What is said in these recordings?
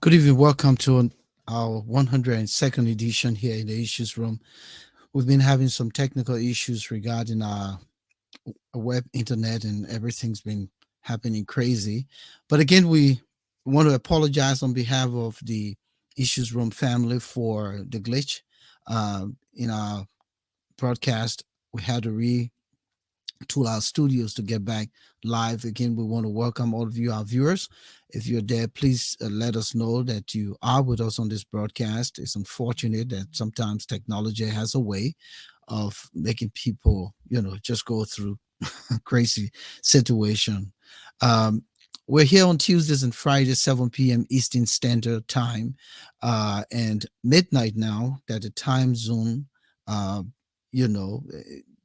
Good evening. Welcome to our 102nd edition here in the Issues Room. We've been having some technical issues regarding our web internet, and everything's been happening crazy. But again, we want to apologize on behalf of the Issues Room family for the glitch in our broadcast. We had to to our studios to get back live again. We want to welcome all of you, our viewers. If you're there, please let us know that you are with us on this broadcast. It's unfortunate that sometimes technology has a way of making people, just go through a crazy situation. Um, we're here on Tuesdays and Fridays, 7 p.m. Eastern Standard Time, and midnight now that the time zone, uh, you know,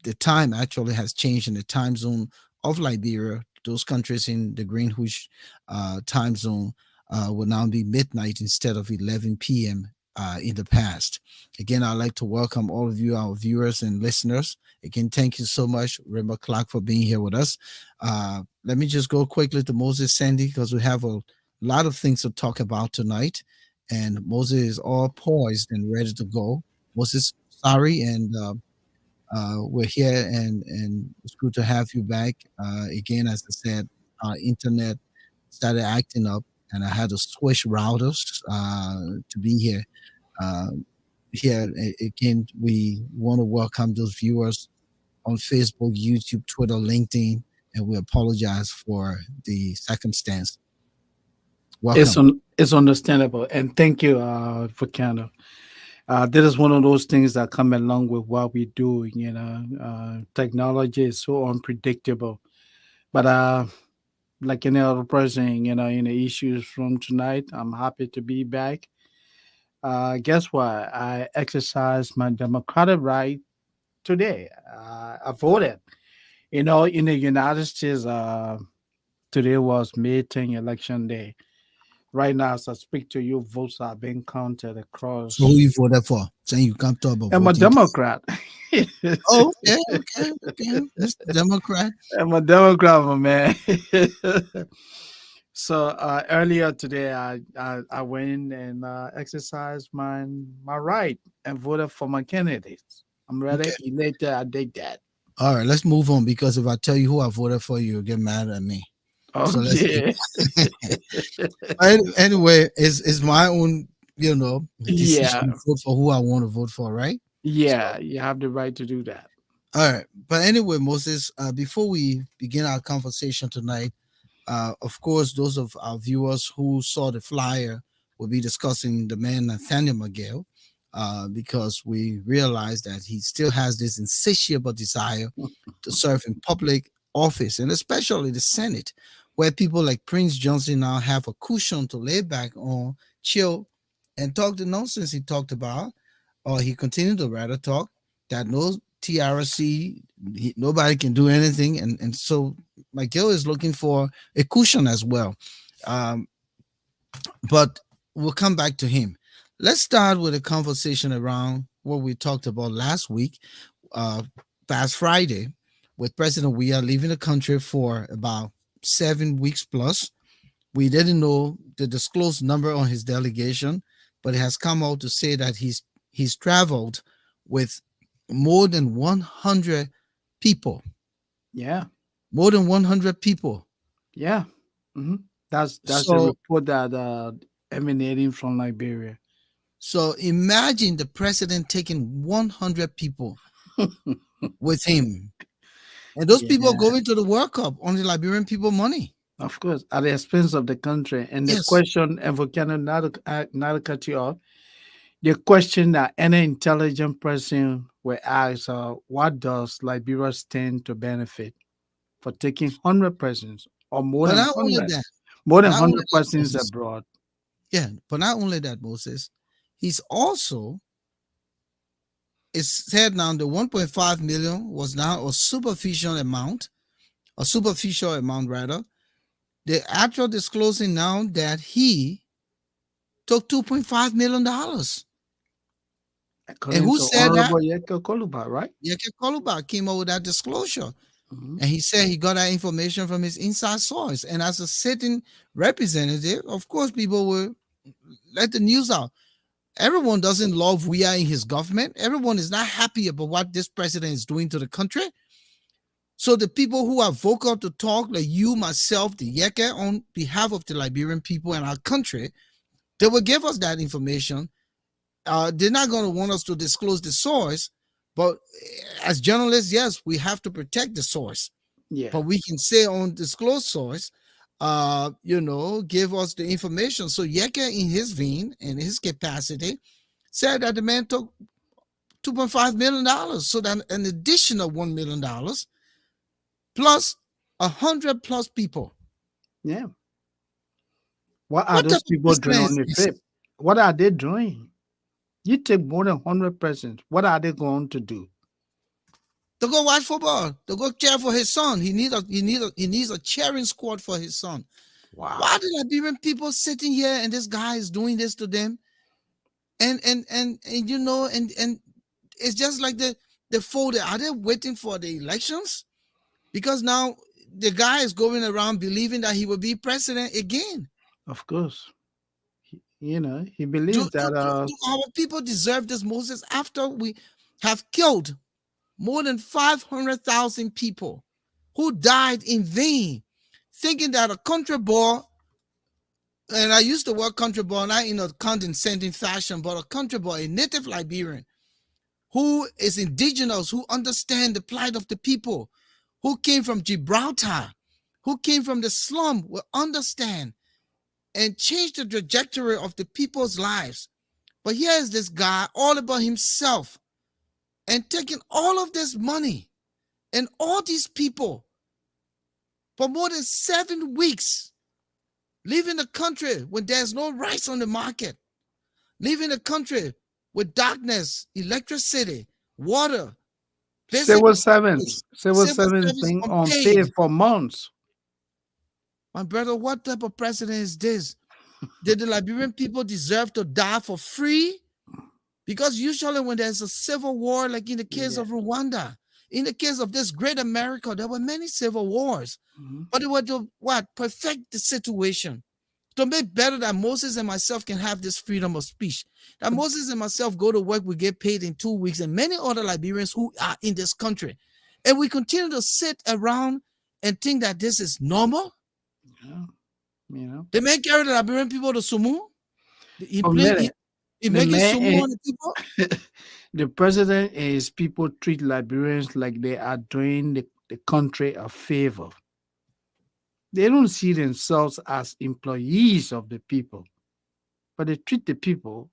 the time actually has changed in the time zone of Liberia. Those countries in the Greenwich time zone will now be midnight instead of 11 p.m. In the past. Again, I'd like to welcome all of you, our viewers and listeners. Again, thank you so much, Rimba Clark, for being here with us. Let me just go quickly to Moses Sandy because we have a lot of things to talk about tonight. And Moses is all poised and ready to go. Moses, sorry, and we're here, and it's good to have you back. Again, as I said, our internet started acting up, and I had to switch routers to be here. Uh, again, we want to welcome those viewers on Facebook, YouTube, Twitter, LinkedIn, and we apologize for the circumstance. Welcome. It's understandable, and thank you, Volcano. This is one of those things that come along with what we do. Technology is so unpredictable, but like any other person, in the issues from tonight, I'm happy to be back. Guess what? I exercised my democratic right today. I voted. In the United States, today was May 10 election day. Right now, as I speak to you, votes are being counted So, who across. you voted for? Saying you can't talk about I'm a voting. Democrat. Oh, okay, okay, okay. Mr. Democrat. I'm a Democrat, my man. So earlier today, I went and exercised my right and voted for my candidates. I'm ready, Okay. elated. I did that. All right, let's move on because if I tell you who I voted for, you'll get mad at me. So let's keep. Okay. Anyway, it's my own, decision Yeah, to vote for who I want to vote for, right? So, yeah, you have the right to do that. all right. But anyway, Moses, before we begin our conversation tonight, of course, those of our viewers who saw the flyer will be discussing the man Nathaniel McGill, because we realize that he still has this insatiable desire to serve in public office, and especially the Senate, where people like Prince Johnson now have a cushion to lay back on, chill, and talk the nonsense he talked about, or he continued to rather talk that no TRC, nobody can do anything, and so McGill is looking for a cushion as well. Um, but we'll come back to him. Let's start with a conversation around what we talked about last week, uh, past Friday, with President Weah leaving the country for about 7 weeks plus. We didn't know the disclosed number on his delegation, but it has come out to say that he's traveled with more than 100 people. Yeah, More than 100 people. yeah. hmm that's the So report that emanating from Liberia. so imagine the president taking 100 people with him. And those people are Yeah. going to the World Cup on the Liberian people money. Of course, at the expense of the country. And the Yes. question, and Volcano, not to cut you off, the question that any intelligent person will ask, what does Liberia stand to benefit for taking 100 persons or more But than not only 100, that, more than not only 100 that, persons Moses. abroad? Yeah, but not only that, Moses. He's also, it's said now the 1.5 million was now a superficial amount rather. The actual disclosing now that he took $2.5 million. And According who to said that? Honorable Yeka Koluba, right? Yeke Koluba came up with that disclosure. hmm And he said he got that information from his inside source. And as a sitting representative, of course, people will let the news out. Everyone doesn't love we are in his government. Everyone is not happy about what this president is doing to the country. So the people who are vocal to talk, like you, myself, the Yeke, on behalf of the Liberian people and our country, they will give us that information. They're not going to want us to disclose the source, but as journalists, yes, we have to protect the source. Yeah. But we can say on disclosed source, give us the information. So Yeke, in his vein and his capacity, said that the man took $2.5 million. So that an additional $1 million plus 100 plus people. Yeah. What are What type those of people doing president on is the this? trip? What are they doing? You take more than 100 persons. What are they going to do? To go watch football, to go cheer for his son. He needs a cheering squad for his son. Why Wow. are the Liberian people sitting here and this guy is doing this to them? And it's just like the folder. Are they waiting for the elections? Because now the guy is going around believing that he will be president again. Of course. He Do, believes do, that do, do our people deserve this, Moses, after we have killed more than 500,000 people who died in vain, thinking that a country boy, and I use the word country boy not in a condescending fashion, but a country boy, a native Liberian, who is indigenous, who understand the plight of the people, who came from Gibraltar, who came from the slum, will understand and change the trajectory of the people's lives. But here is this guy all about himself and taking all of this money and all these people for more than 7 weeks, leaving the country when there's no rice on the market, leaving the country with darkness, electricity, water, basic civil servants, service, civil civil servants service being unpaid. unpaid for months. My brother, what type of president is this? Did the Liberian people deserve to die for free? Because usually when there's a civil war, like in the case Yeah. of Rwanda, in the case of this great America, there were many civil wars. Mhm. But it was to what? Perfect the situation. To make better that Moses and myself can have this freedom of speech. That Moses and myself go to work, we get paid in 2 weeks, and many other Liberians who are in this country. And we continue to sit around and think that this is normal. Yeah. You know, They may carry the Liberian people to Sumu. He for a play he, minute, he the making man, Sumu on the people. the president is people treat Liberians like they are doing the country a favor. They don't see themselves as employees of the people, but they treat the people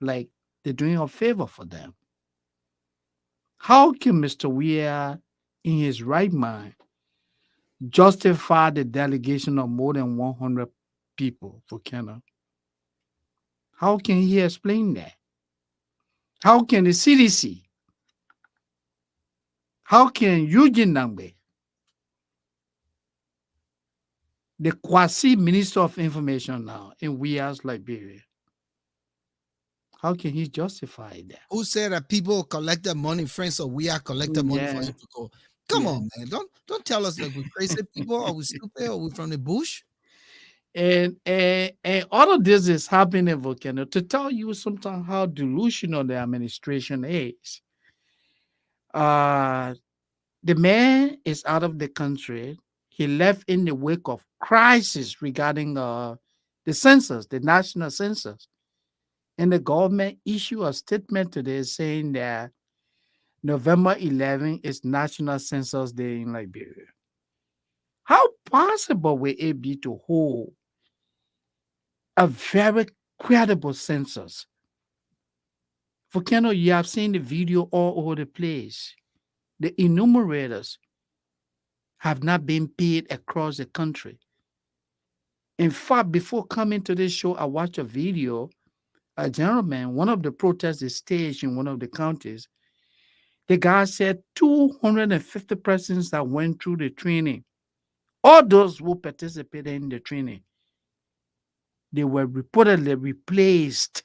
like they're doing a favor for them. How can Mr. Weir, in his right mind, justify the delegation of more than 100 people for Canada? How can he explain that? How can the CDC, how can Eugene Nangbe, the quasi minister of information now in Weir's Liberia, how can he justify that? Who said that people collected money, friends, so we are collected money for Yeah, him to go? Come yeah. on, man. Don't tell us that we're crazy people or we stupid or we from the bush. And all of this is happening, Volcano, to tell you sometimes how delusional the administration is. Uh, the man is out of the country. He left in the wake of crisis regarding the census, the national census. And the government issued a statement today saying that November 11 is National Census Day in Liberia. How possible will it be to hold a very credible census? Volcano, you have seen the video all over the place. The enumerators have not been paid across the country. In fact, before coming to this show, I watched a video. A gentleman, one of the protests is staged in one of the counties. The guy said 250 persons that went through the training, all those who participated in the training, they were reportedly replaced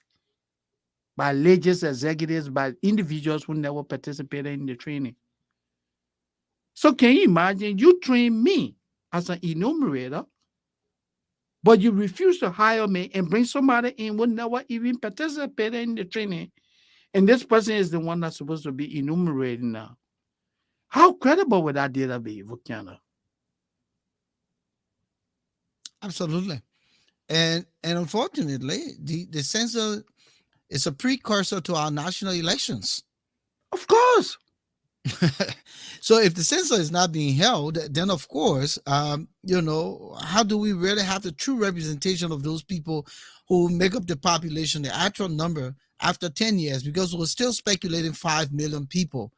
by religious executives, by individuals who never participated in the training. So can you imagine? You train me as an enumerator, But you refuse to hire me and bring somebody in who never even participated in the training. And this person is the one that's supposed to be enumerating now. How credible would that data be, Volcano? Absolutely. And unfortunately, the census is a precursor to our national elections. Of course. So if the census is not being held, then of course, how do we really have the true representation of those people who make up the population, the actual number after 10 years? Because we're still speculating 5 million people,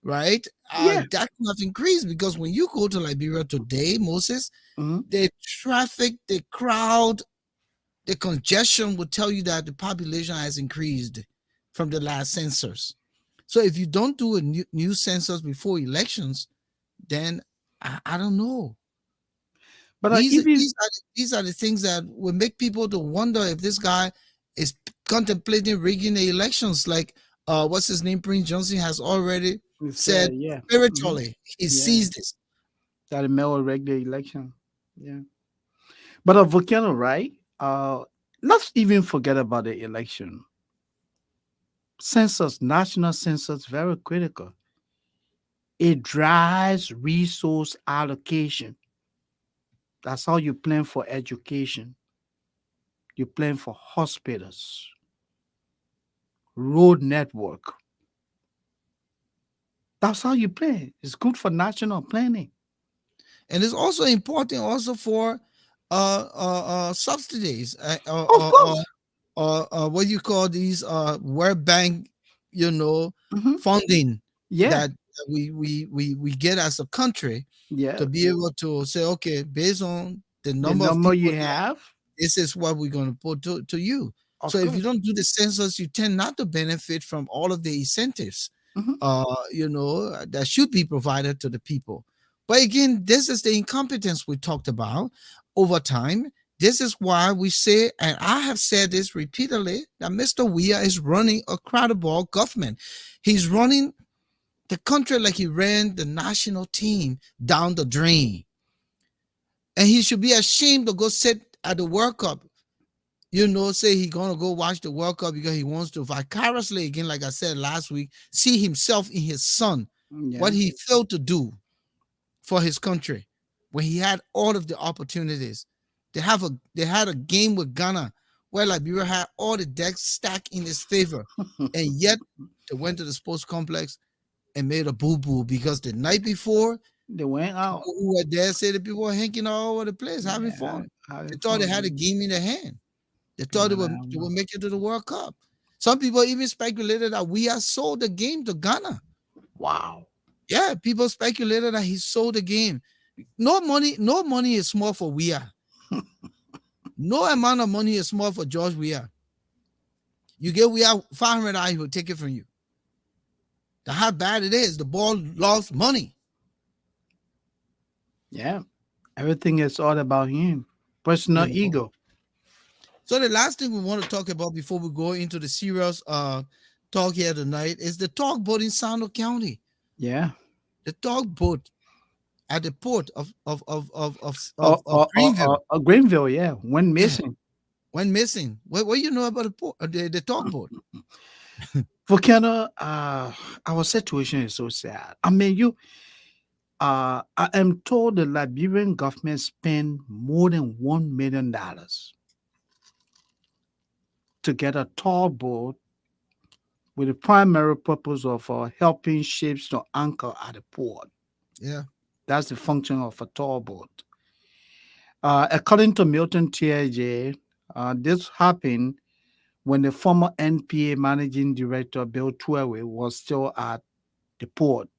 right? Yeah. That cannot increase because when you go to Liberia today, Moses, Mhm. the traffic, the crowd, the congestion will tell you that the population has increased from the last census. So if you don't do a new census before elections, then I don't know. But These even these are these are the things that will make people to wonder if this guy is contemplating rigging the elections. Like what's his name? Prince Johnson has already it's said yeah. Mhm. spiritually he Yeah. sees this. That may will regular election. Yeah. But a volcano, right? Let's even forget about the election. Census, national census, very critical. It drives resource allocation. That's how you plan for education. You plan for hospitals, road network. That's how you plan. It's good for national planning. And it's also important also for subsidies Of course. what you call these World Bank, you know, Hmm. funding Yeah. that we get as a country Yeah. to be able to say, okay, based on the The number of number people you here, have, this is what we're going to put to you. So of if you course. don't do the census, you tend not to benefit from all of the incentives, Hmm. that should be provided to the people. But again, this is the incompetence we talked about over time. This is why we say, and I have said this repeatedly, that Mr. Weir is running a credible government. He's running the country like he ran the national team down the drain. And he should be ashamed to go sit at the World Cup, say he's gonna go watch the World Cup because he wants to vicariously, again, like I said last week, see himself in his son, what Yeah. he failed to do for his country when he had all of the opportunities. They had a game with Ghana where Liberia had all the decks stacked in his favor, and yet they went to the sports complex and made a boo boo because the night before, They went out. people who were there said that people were hanking all over the place having Yeah. fun. They Having thought they had a fun. game in their hand. They thought But I don't they know. would make it to the World Cup. Some people even speculated that we had sold the game to Ghana. Wow. Yeah, people speculated that he sold the game. No money is small for Weah. No amount of money is small for George Weah. You get Weah $500, he will take it from you. That's how bad it is. The ball lost money. Yeah. Everything is all about him. Personal You know. ego. So the last thing we want to talk about before we go into the serious talk here tonight is the tugboat in Sano County. Yeah. The tugboat at the port of Greenville Greenville, yeah. Went yeah, missing. went missing. What you know about the port, the tugboat? Volcano, our situation is so sad. I mean, I am told the Liberian government spent more than $1 million to get a tall boat with the primary purpose of helping ships to anchor at the port. Yeah, That's the function of a tall boat. According to Milton TIJ, this happened when the former NPA managing director Bill Twewe was still at the port.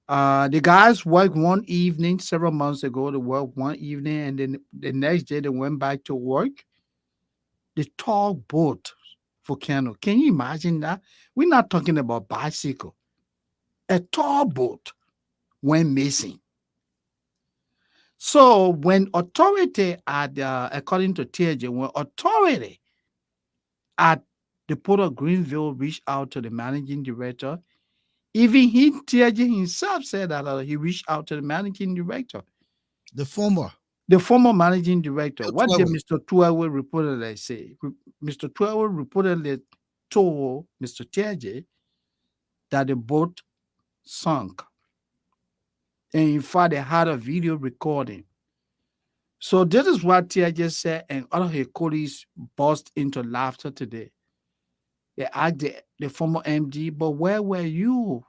The guys worked one evening several months ago. They worked one evening, and then the next day they went back to work. The tall boat volcano. Can you imagine that? We're not talking about bicycle. A tall boat went missing. So when authority at according to TJ, when authority at the Port of Greenville reached out to the managing director, even TJ himself said that he reached out to the managing director. the former. The former managing director. Bill What did Twelve. Mr. Tuawe reportedly say? Mr. Tuawe reportedly told Mr. Tiaje that the boat sunk. And in fact, they had a video recording. So this is what Tiaje said, and all of his colleagues burst into laughter today. They asked the former MD, but where were you?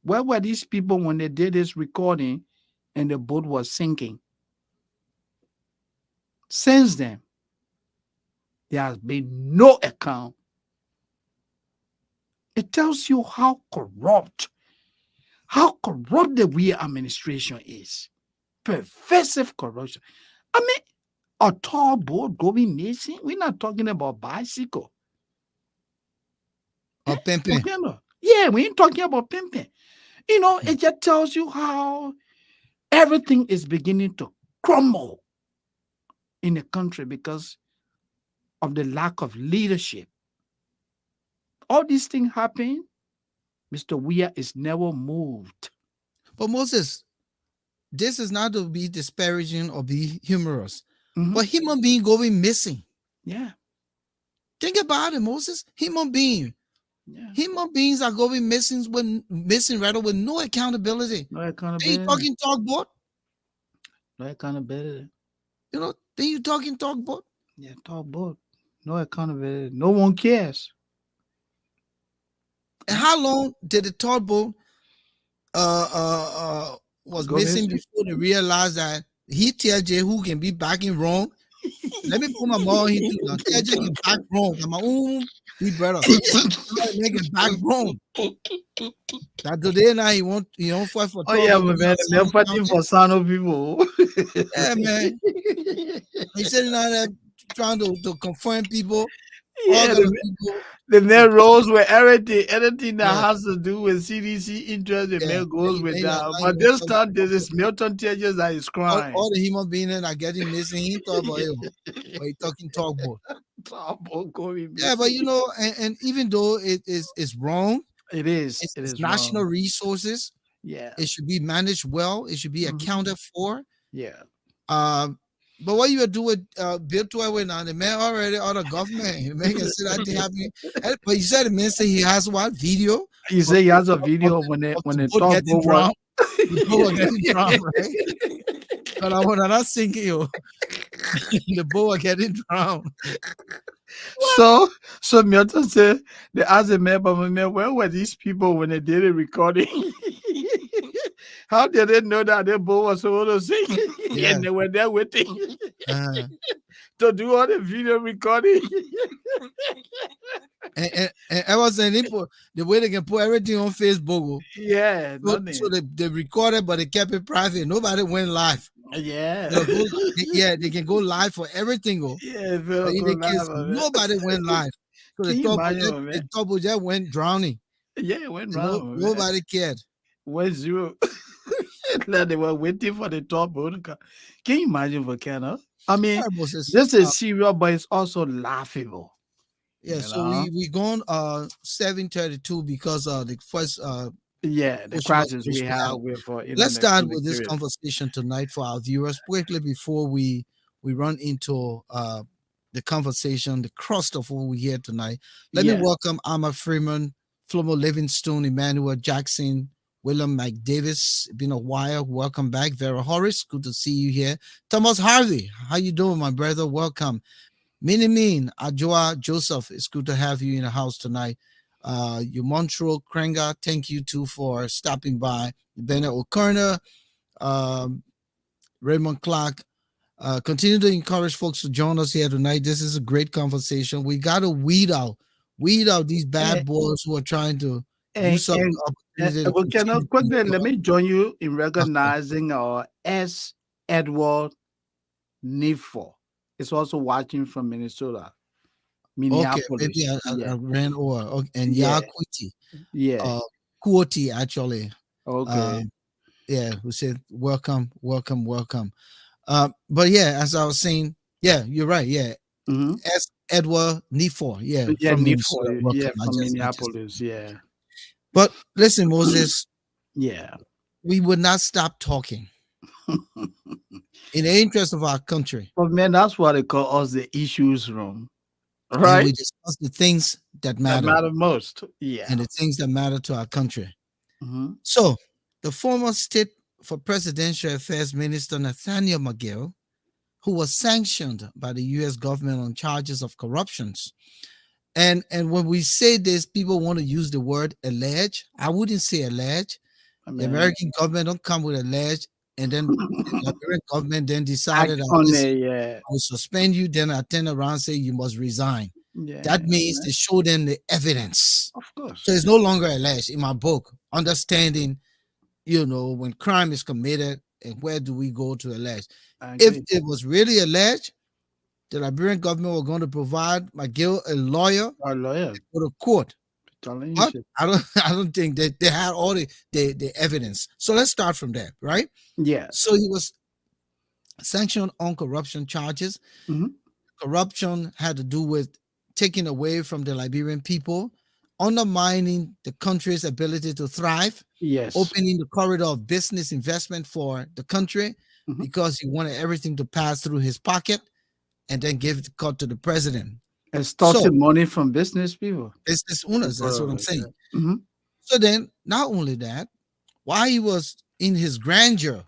Where were these people when they did this recording and the boat was sinking? Since then, there has been no account. It tells you how corrupt the we administration is. Pervasive corruption. I mean, a tall boat going missing. We're not talking about bicycle. Or pimping. Volcano. Yeah, we ain't talking about pimping. You know, it just tells you how everything is beginning to crumble in the country because of the lack of leadership. All these things happen. Mr. Weir is never moved. But Moses, this is not to be disparaging or be humorous, Mhm. but human being going missing. Yeah, Think about it, Moses. Human being. yeah. Human beings are going missing rather with no accountability. No Then you accountability. talking talk. No accountability. Then you talking talk. Yeah, talk about no accountability. No one cares. And how long did the tugboat was Go missing missing. before they realized that he TJ who can be back in wrong? Let me put my mom into now. TJ can back wrong. I'm my own be better. Make it back wrong. That today now he don't fight for Oh yeah, tugboat. but man, they're fighting for Sano people. Yeah, man. He's sitting out there trying to confront people, all Yeah, kind of people. the man rolls with anything that Yeah, has to do with CDC interest, the yeah. man goes Then with he that. now he But won't this talk time, this about is Milton Tejas that is crying. all the human beings that are getting missing. He thought about it. But he talking tugboat. Trouble going Yeah, but missing. and even though it's wrong, It is. it's, It it's is national wrong. resources. Yeah. It should be managed well. It should be Mhm. accounted for. Yeah. Um, but what you do with Bill Twelve now, the man already out of government, he make it see that thing happen. But you said the man say he has what video You of, say he has a of, video when they of when the the boat getting tugboat was. drowned. The boat was getting drowned, right? But I want to not sinking you. The boat was getting drowned. So, so Milton said they asked the man, but man, where were these people when they did the recording? How did they know that their boat was supposed to sing? Yeah. And they were there waiting Uh, to do all the video recording. and I was saying the way they can put everything on Facebook. Yeah, So nothing. they recorded, but they kept it private. Nobody went live. Yeah. They can go live for everything. Yeah, But Phil in go the live case, of it. nobody went live. So Can you imagine, the man? double jet went drowning. Yeah, it went And wrong, man. nobody cared. Went zero. Like they were waiting for the top boat to come. Can you imagine Volcano? I mean, Yeah, Moses. this is serious, but it's also laughable. Yeah, You so know? we gone 7:32 because the first Yeah, the portion of crisis the we show have out. with Let's internet start with this connectivity. conversation tonight for our viewers quickly before we run into the conversation, the crust of what we hear tonight. Let me Yeah. welcome Amma Freeman, Flomo Livingstone, Emmanuel Jackson, William McDavis. Been a while. Welcome back. Vera Horace, good to see you here. Thomas Harvey, how you doing, my brother? Welcome. Mini Mean, Ajoa Joseph, it's good to have you in the house tonight. Montreal Krenga, thank you too for stopping by. Bennett O'Connor, um, Raymond Clark. Continue to encourage folks to join us here tonight. This is a great conversation. We got to weed out these And bad boys who are trying to and use up and, the opportunity to Volcano, continue to quickly, let enjoy. me join you in Okay. recognizing our S. Edward Nifo. Is also watching from Minnesota, Okay, maybe Minneapolis. I Yeah. ran over. Okay. And Yeah. Yaquiti, Yeah. uh, Kuoti actually. Okay. Um, yeah, we said welcome, welcome, welcome. But yeah, as I was saying, yeah, you're right. Yeah, Mm-hmm. as Edward Nifor, yeah, Yeah, from Nifo. Minnesota. Yeah, Welcome. from I just. Minneapolis. Yeah. But listen, Moses, Yeah. we would not stop talking in the interest of our country. But man, that's why they call us the issues room, And right? we discuss the things that That matter matter most. Yeah. and the things that matter to our country. Hmm. So, the former state for presidential affairs minister Nathaniel McGill, who was sanctioned by the US government on charges of corruptions. And when we say this, people want to use the word allege. I wouldn't say allege. I The mean, American government don't come with allege, and then the Liberian government then decided act that on this it. Yeah. will suspend you. Then I turn around and say you must resign. That Yeah. means they show them the evidence. Of So course. it's no longer alleged in my book. Understanding, when crime is committed and where do we go to allege? I If agree. it was really alleged, the Liberian government were going to provide McGill a lawyer Our lawyer to go to court. telling you But shit. I don't think that they had all the evidence. So let's start from there, right? Yeah. So he was sanctioned on corruption charges. Hmm. Corruption had to do with taking away from the Liberian people, undermining the country's ability to thrive, Yes. opening the corridor of business investment for the country Hmm. because he wanted everything to pass through his pocket and then give the cut to the president. So Extorting money from business people. business owners, that's what I'm Bro, saying. yeah. Hmm. So then, not only that, while he was in his grandeur,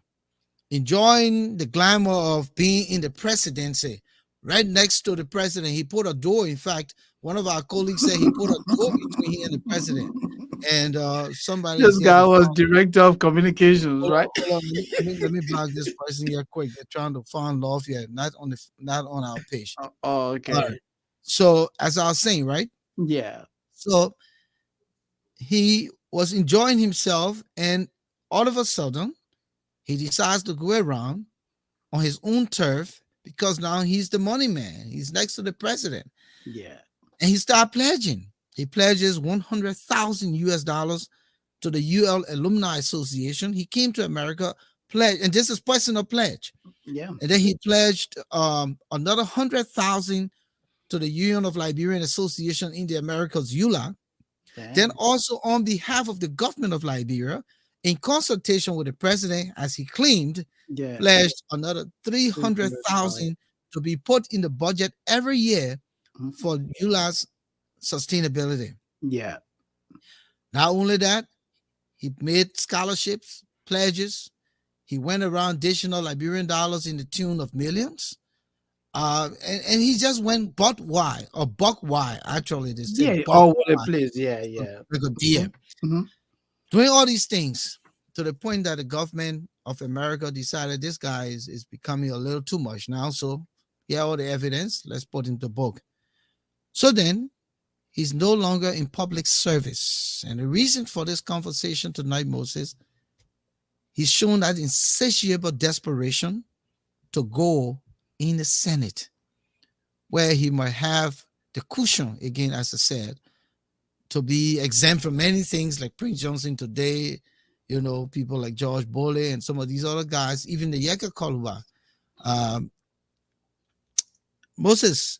enjoying the glamour of being in the presidency, right next to the president, he put a door. In fact, one of our colleagues said he put a door between he and the president. And somebody is This here to guy was find. director of communications, Hold right? on, hold on. Let me block this person here quick. They're trying to find love here, not on our page. Oh, All okay. right. So as I was saying, right? Yeah. So he was enjoying himself, and all of a sudden, he decides to go around on his own turf because now he's the money man. He's next to the president. Yeah. And he started pledging. He pledges 100,000 US dollars to the UL Alumni Association. He came to America, pledged, and this is personal pledge. Yeah. And then he pledged another 100,000 to the Union of Liberian Association in the Americas, ULA. Then Damn. also on behalf of the government of Liberia, in consultation with the president, as he claimed, Yeah. pledged another 300,000. 300,000 to be put in the budget every year Mhm. for ULA's sustainability. Yeah. Not only that, he made scholarships, pledges. He went around dishing out Liberian dollars in the tune of millions. And he just went butt wide or buck wide. Actually, they say Yeah. buck All over the wide, place. Yeah. Yeah. like a deer. Hmm. Doing all these things to the point that the government of America decided this guy is becoming a little too much now. So, yeah, all the evidence, let's put him to book. So then he's no longer in public service. And the reason for this conversation tonight, Moses, he's shown that insatiable desperation to go in the Senate, where he might have the cushion, again, as I said, to be exempt from many things like Prince Johnson today, people like George Bole and some of these other guys, even the Yeka Koluba. Um, Moses,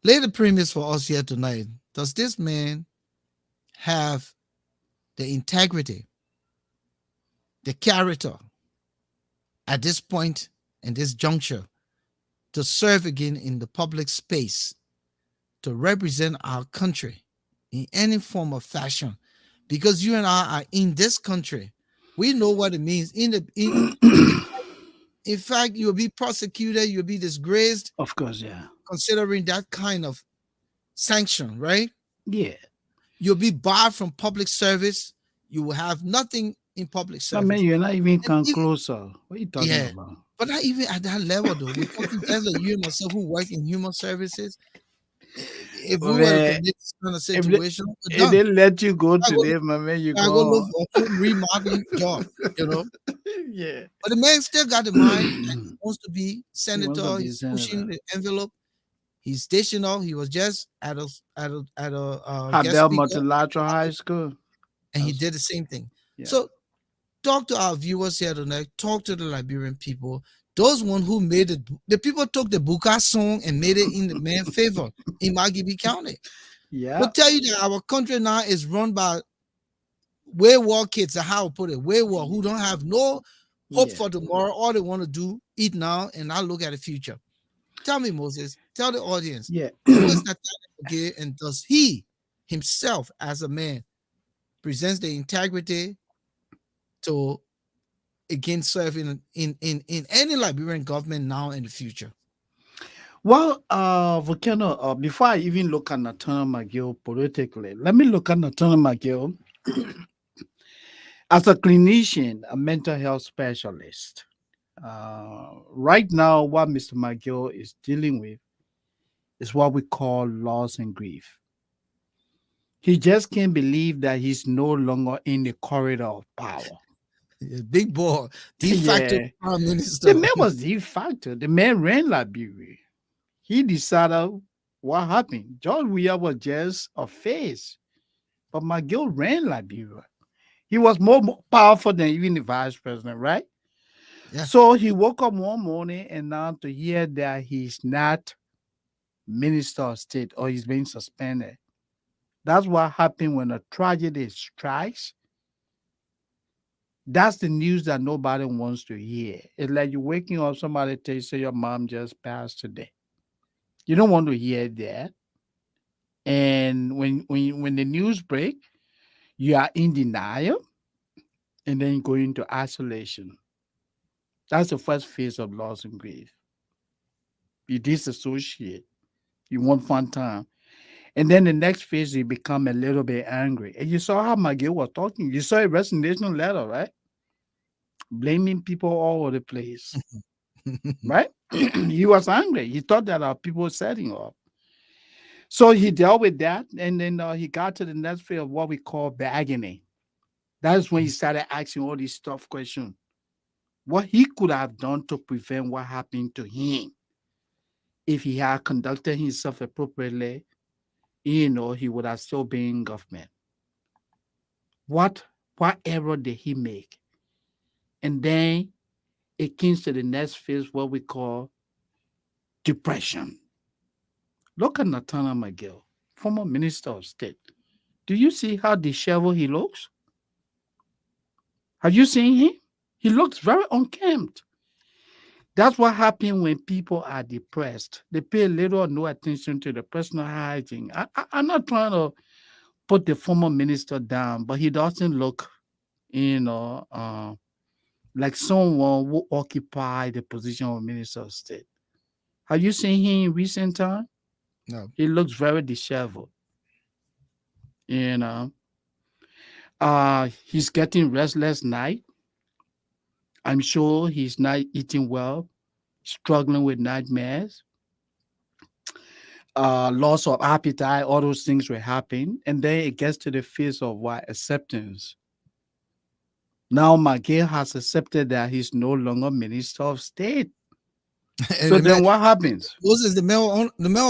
lay the premise for us here tonight. Does this man have the integrity, the character at this point and this juncture to serve again in the public space, to represent our country in any form or fashion? Because you and I are in this country. We know what it means. In fact, you'll be prosecuted, you'll be disgraced, Of course. Yeah. considering that kind of sanction, right? Yeah. You'll be barred from public service. You will have nothing in public I mean, service. you're not even And come if, closer. What are you talking yeah, about? but not even at that level, though. We're talking just like you and myself who work in human services. If My we were to man, commit this kind of if they, situation, we're if done. they let you go I go, today, my man, you I go look go. for a home remodeling job, you know. Yeah. But the man still got the mind and he wants to be He wants to senator. be He's pushing senator. the envelope. He's stationed. He was just at a guest Hadel speaker, Multilateral High School. and he That's, did the same thing. yeah. So talk to our viewers here tonight. Talk to the Liberian people. Those one who made it, the people took the Buka song and made it in the man's favor in Magibi County. Yeah. We'll tell you that our country now is run by wayward kids, or how to put it, wayward, who don't have no hope Yeah. for tomorrow. All they want to do, eat now and not look at the future. Tell me, Moses, tell the audience, Yeah. who is Nathaniel McGee and does he himself as a man presents the integrity to again serve in any Liberian government now and the future? Well, Volcano, before I even look at Nathaniel McGill politically, let me look at Nathaniel McGill as a clinician, a mental health specialist. Right now, what Mr. McGill is dealing with is what we call loss and grief. He just can't believe that he's no longer in the corridor of power. Yeah, big boy, de facto Yeah. prime The minister. man was the factor. The man ran Liberia. He decided what happened. George Weah was just a face, but McGill ran Liberia. He was more powerful than even the vice president, right? Yeah. So he woke up one morning and now to hear that he's not minister of state or he's being suspended. That's what happened when a tragedy strikes. That's the news that nobody wants to hear. It's like you're waking up, somebody tell you, say your mom just passed today. You don't want to hear that. And when the news break, you are in denial and then you go into isolation. That's the first phase of loss and grief. You disassociate. You want fun time. And then the next phase, you become a little bit angry. And you saw how McGill was talking. You saw a resignation letter, right? Blaming people all over the place, right? He was angry. He thought that our people set him up. So he dealt with that. And then he got to the next phase of what we call bargaining. That's when he started asking all these tough questions. What he could have done to prevent what happened to him if he had conducted himself appropriately, he would have still been in government. What what error did he make? And then it comes to the next phase, what we call depression. Look at Nathaniel McGill, former Minister of State. Do you see how disheveled he looks? Have you seen him? He looks very unkempt. That's what happens when people are depressed. They pay little or no attention to the personal hygiene. I'm not trying to put the former minister down, but he doesn't look, you know, uh, like someone who occupy the position of minister of state. Have you seen him in recent time? No. He looks very disheveled. You know, he's getting restless night. I'm sure he's not eating well, struggling with nightmares, loss of appetite. All those things will happen, and then it gets to the phase of what acceptance. Now McGill has accepted that he's no longer minister of state. And So the man, then what happens? Moses, the male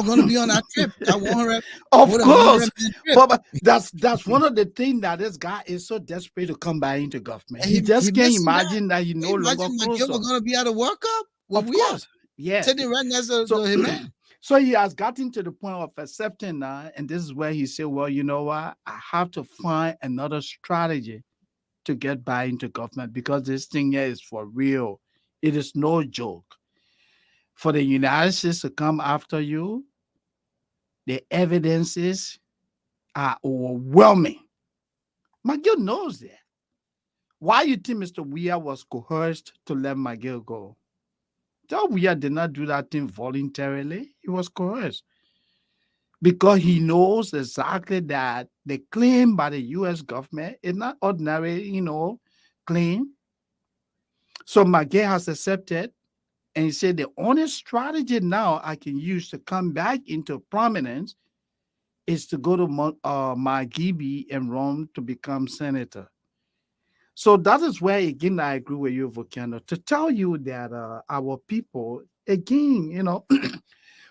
going to be on that trip, that 100, more Of than 100 course, man trip. but that's one of the things that this guy is so desperate to come back into government. And He he just can't missing that. imagine that he Can no you longer imagine McGill closer. was going to be at a World Cup with Of we are course, yeah. sitting right next to So, his man? so he has gotten to the point of accepting now, and this is where he said, "Well, you know what? I have to find another strategy to get back into government because this thing here is for real. It is no joke. For the United States to come after you, the evidences are overwhelming." McGill knows that. Why you think Mr. Weir was coerced to let McGill go? Joe Weir did not do that thing voluntarily. He was coerced because he knows exactly that the claim by the U.S. government is not ordinary, claim. So McGill has accepted, and he said the only strategy now I can use to come back into prominence is to go to Margibi and run to become senator. So that is where again I agree with you, Volcano, to tell you that our people, again,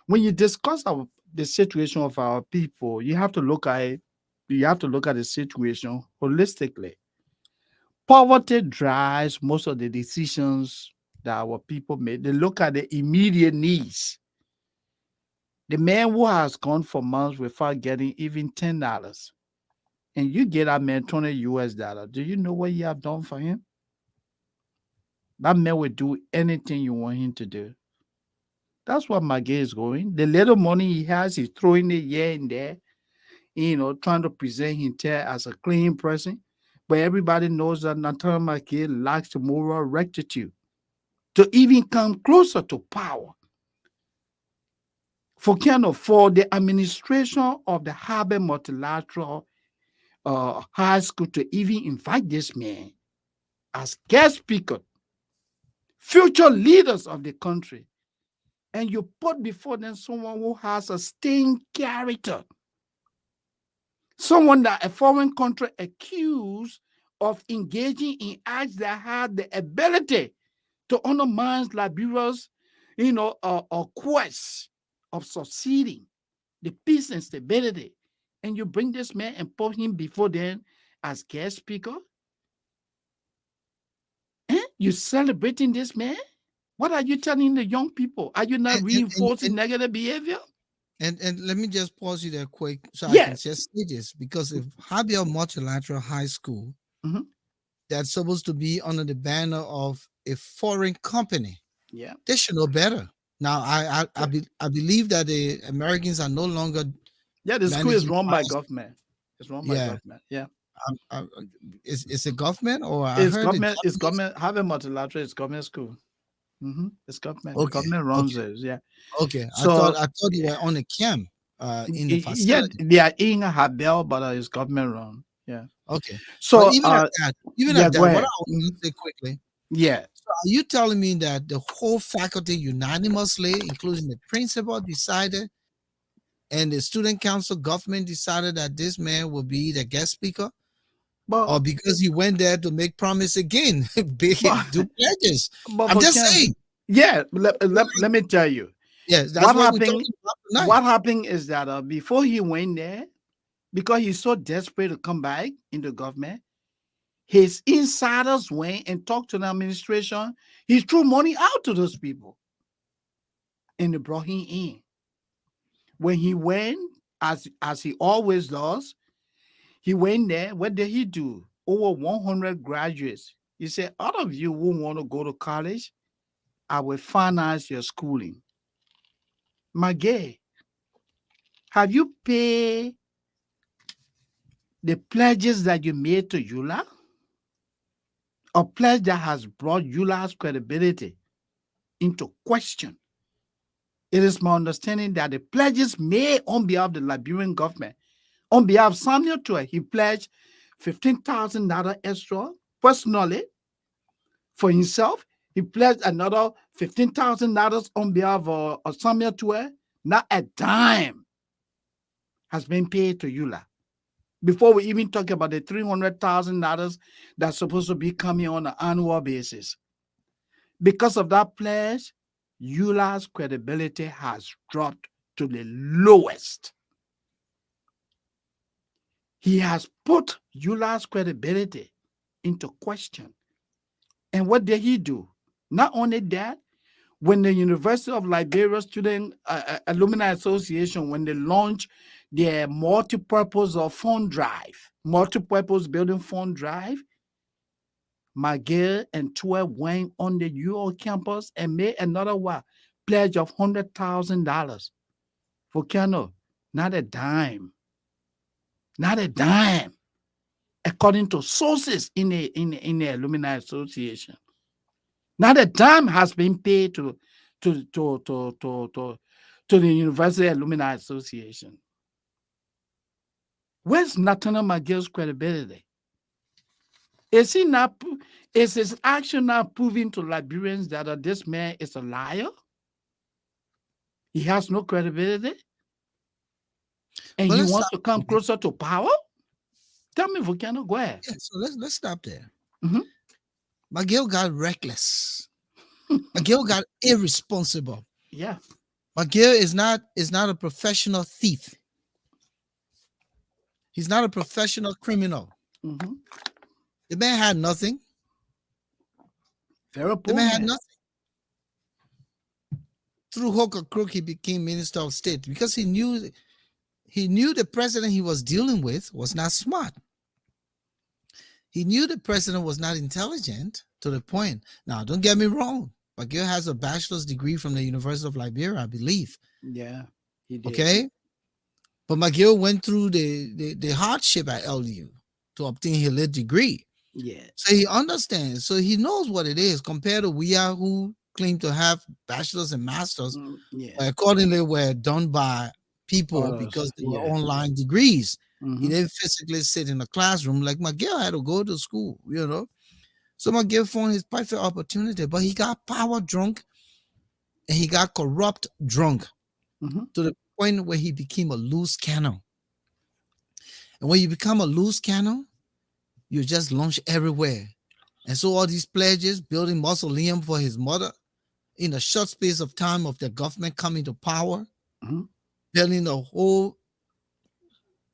when you discuss the situation of our people, you have to look at it, you have to look at the situation holistically. Poverty drives most of the decisions that our people make. They look at the immediate needs. The man who has gone for months without getting even $10, and you get that man 20 US dollar. Do you know what you have done for him? That man will do anything you want him to do. That's what Magay is going. The little money he has, he's throwing it here and there, trying to present himself as a clean person. But everybody knows that Nathaniel Magay lacks the moral rectitude to even come closer to power. For the administration of the Harvard Multilateral High School to even invite this man as guest speaker, future leaders of the country, and you put before them someone who has a stained character, someone that a foreign country accused of engaging in acts that had the ability to undermine Liberia's, quest of succeeding, the peace and stability, and you bring this man and put him before them as guest speaker? You celebrating this man? What are you telling the young people? Are you not And reinforcing negative behavior? and let me just pause you there quick so I can Yes. just say this, because if Javier Multilateral High School, Mhm. that's supposed to be under the banner of a foreign company, Yeah. they should know better. Now, I believe that the Americans are no longer Yeah, the school is managing run by high. government. It's run by Yeah, government. Yeah. is it government, or I It's heard the government, it's Japanese? government, having multilateral, it's government school. It's government. The Okay, government runs okay, it. Yeah. okay. So I thought you were on a camp in the yeah, facility. they are in Habel, but it's government run. Yeah. Okay, but So even yeah, at go that, what ahead. I want to say quickly. Yeah. So are you telling me that the whole faculty unanimously, including the principal, decided, and the student council government decided that this man will be the guest speaker? Or But because he went there to make promise again, but do pledges? but I'm for just Ken, saying. yeah, let me tell you. Yes, that's What what we're happened? talking about tonight. What happened is that before he went there, because he's so desperate to come back into government, his insiders went and talked to the administration. He threw money out to those people and they brought him in. When he went, as he always does, he went there. What did he do? Over 100 graduates. He said, all of you who want to go to college, I will finance your schooling. Magay, have you paid the pledges that you made to Eula? A pledge that has brought Eula's credibility into question. It is my understanding that the pledges made on behalf of the Liberian government, on behalf of Samuel Ture, he pledged $15,000 extra personally for himself. He pledged another $15,000 on behalf of Samuel Ture. Not a dime has been paid to Eula. Before we even talk about the $300,000 that's supposed to be coming on an annual basis. Because of that pledge, Eula's credibility has dropped to the lowest. He has put Eula's credibility into question. And what did he do? Not only that, when the University of Liberia Student Alumni Association, when they launched their multi-purpose fund drive, multi-purpose building fund drive, Magay and Ture went on the UO campus and made another pledge of $100,000. Volcano, not a dime. Not a dime. According to sources in the Alumni Association. Not a dime has been paid to the University Alumni Association. Where's Nathaniel Magay's credibility? Is his action not proving to Liberians that this man is a liar? He has no credibility? And But he let's wants stop. to come closer to power? Tell me, Volcano, go ahead. Yeah, so let's stop there. Mhm. McGill got reckless. McGill got irresponsible. Yeah. McGill is not a professional thief. He's not a professional criminal. Mhm. The man had nothing. Very The poor man had man. nothing. Through hook or crook, he became minister of state because he knew the president he was dealing with was not smart. He knew the president was not intelligent to the point. Now, don't get me wrong. McGill has a bachelor's degree from the University of Liberia, I believe. Yeah, he did. Okay. But McGill went through the hardship at LU to obtain his lit degree. Yeah. So he understands. So he knows what it is compared to we are who claim to have bachelor's and master's, Yeah. but accordingly were done by people Others. because they were Yeah. online degrees. He Mm-hmm. didn't physically sit in a classroom like McGill had to go to school, you know. So McGill found his perfect opportunity, but he got power drunk and he got corrupt drunk Mm-hmm. to the point where he became a loose cannon. And when you become a loose cannon, you just launch everywhere. And so all these pledges, building mausoleum for his mother in a short space of time of the government coming to power, Mm-hmm. building a whole,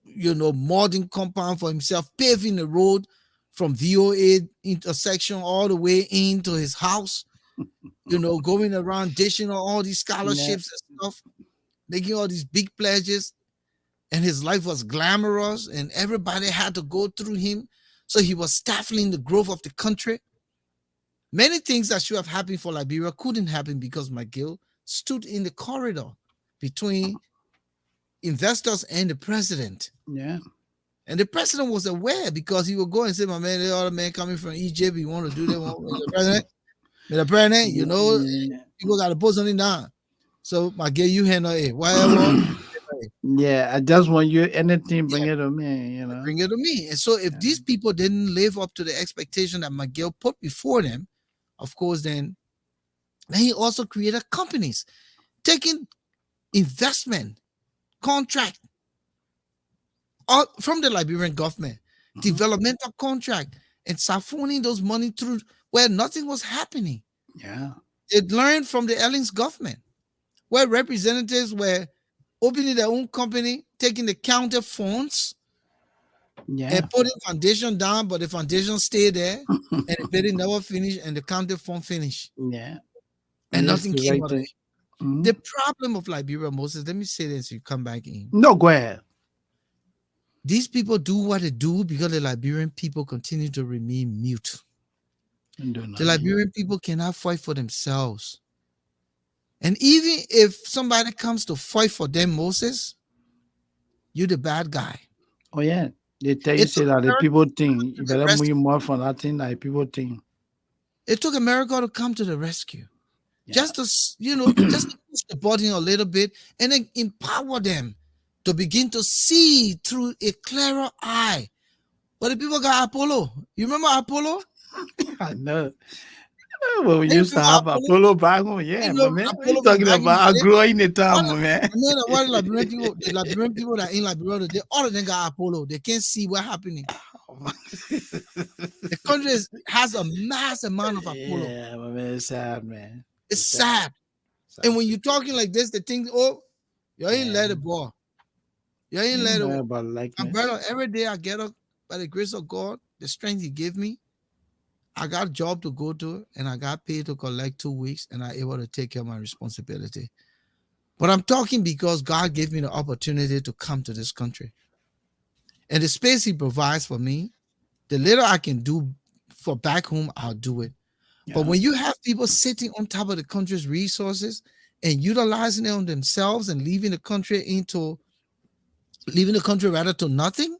modern compound for himself, paving the road from VOA intersection all the way into his house, going around dishing out all these Yeah. scholarships and stuff, making all these big pledges. And his life was glamorous and everybody had to go through him. So he was stifling the growth of the country. Many things that should have happened for Liberia couldn't happen because McGill stood in the corridor between investors and the president. Yeah. And the president was aware because he would go and say, my man, the other man coming from Egypt, you want to do that? Mr. President, Yeah. people got to put something down. So McGill, you handle it. Whatever. Yeah. I just want you anything, bring Yeah, it to me. You know. bring it to me. And so if these people didn't live up to the expectation that McGill put before them, of course, then he also created companies, taking investment contract from the Liberian government, developmental contract, and siphoning those money through where nothing was happening. Yeah. They learned from the Ellings government, where representatives were opening their own company, taking the counter funds Yeah. and putting foundation down, but the foundation stayed there and the building never finished and the counter fund finished. Yeah. And That's nothing the came right out of thing. it. Mhm. The problem of Liberia, Moses, let me say this, you come back in. No, go ahead. These people do what they do because the Liberian people continue to remain mute. Don't do The nothing. Liberian people cannot fight for themselves. And even if somebody comes to fight for them, Moses, you're the bad guy. Oh yeah. They tell you It say took that the America people to think you the better move rescue. more from that thing like people think. It took America to come to the rescue. Yeah. Just to, just to push the button a little bit and then empower them to begin to see through a clearer eye. But the people got Apollo. You remember Apollo? I know. Well, we Hey, you used to remember have Apollo? Apollo back home. Yeah, my man. What you Apollo was talking back in about? the I day. grew in the time, All my the, man. I mean, what the Liberian people that are in Liberia, all of them got Apollo. They can't see what's happening. The country has a mass amount of Apollo. Yeah, my man. It's sad, man. It's sad. And when you're talking like this, they think, oh, you ain't let it go. You ain't let it. about My likeness. brother, every day I get up by the grace of God, the strength He gave me. I got a job to go to, and I got paid to collect 2 weeks, and I'm able to take care of my responsibility. But I'm talking because God gave me the opportunity to come to this country. And the space He provides for me, the little I can do for back home, I'll do it. But when you have people sitting on top of the country's resources and utilizing it on themselves and leaving the country rather to nothing,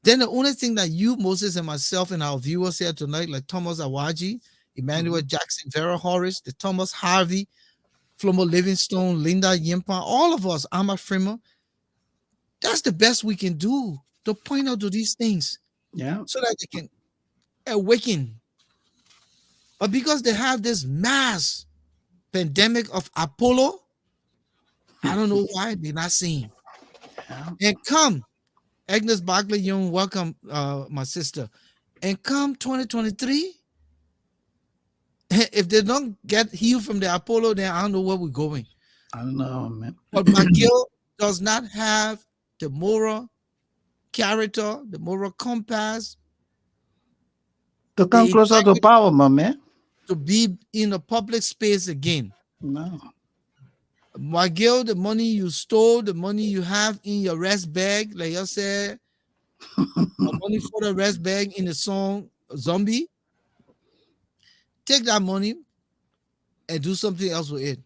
then the only thing that you, Moses, and myself and our viewers here tonight, like Thomas Awaji, Emmanuel Jackson, Vera Horace, the Thomas Harvey, Flomo Livingstone, Linda Yimpa, all of us, Amma Freeman, that's the best we can do to point out to these things Yeah. so that they can awaken. But because they have this mass pandemic of Apollo, I don't know why they're not seeing. And come, Agnes Barkley Young, welcome, my sister. And come 2023, if they don't get healed from the Apollo, then I don't know where we're going. I don't know, man. But McGill does not have the moral character, the moral compass, To come the closer to integrity power, my man. to be in a public space again. No. McGill, the money you stole, the money you have in your rest bag, like I said, money for the rest bag in the song Zombie. Take that money and do something else with it.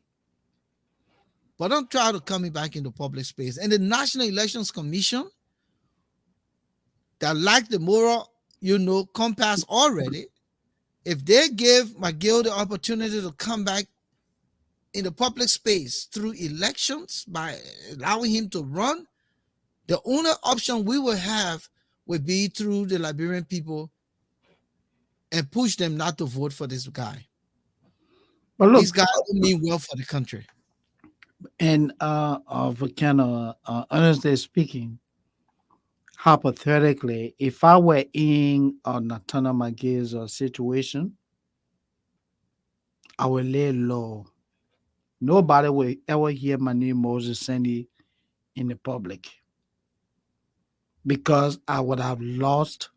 But don't try to come back into public space. And the National Elections Commission that lack the moral, compass already, if they give McGill the opportunity to come back in the public space through elections by allowing him to run, the only option we will have would be through the Liberian people and push them not to vote for this guy. But These look, guys don't mean well for the country. and Volcano, honestly speaking, hypothetically, if I were in Natana McGill's situation, I would lay low. Nobody will ever hear my name, Moses Sandy, in the public because I would have lost,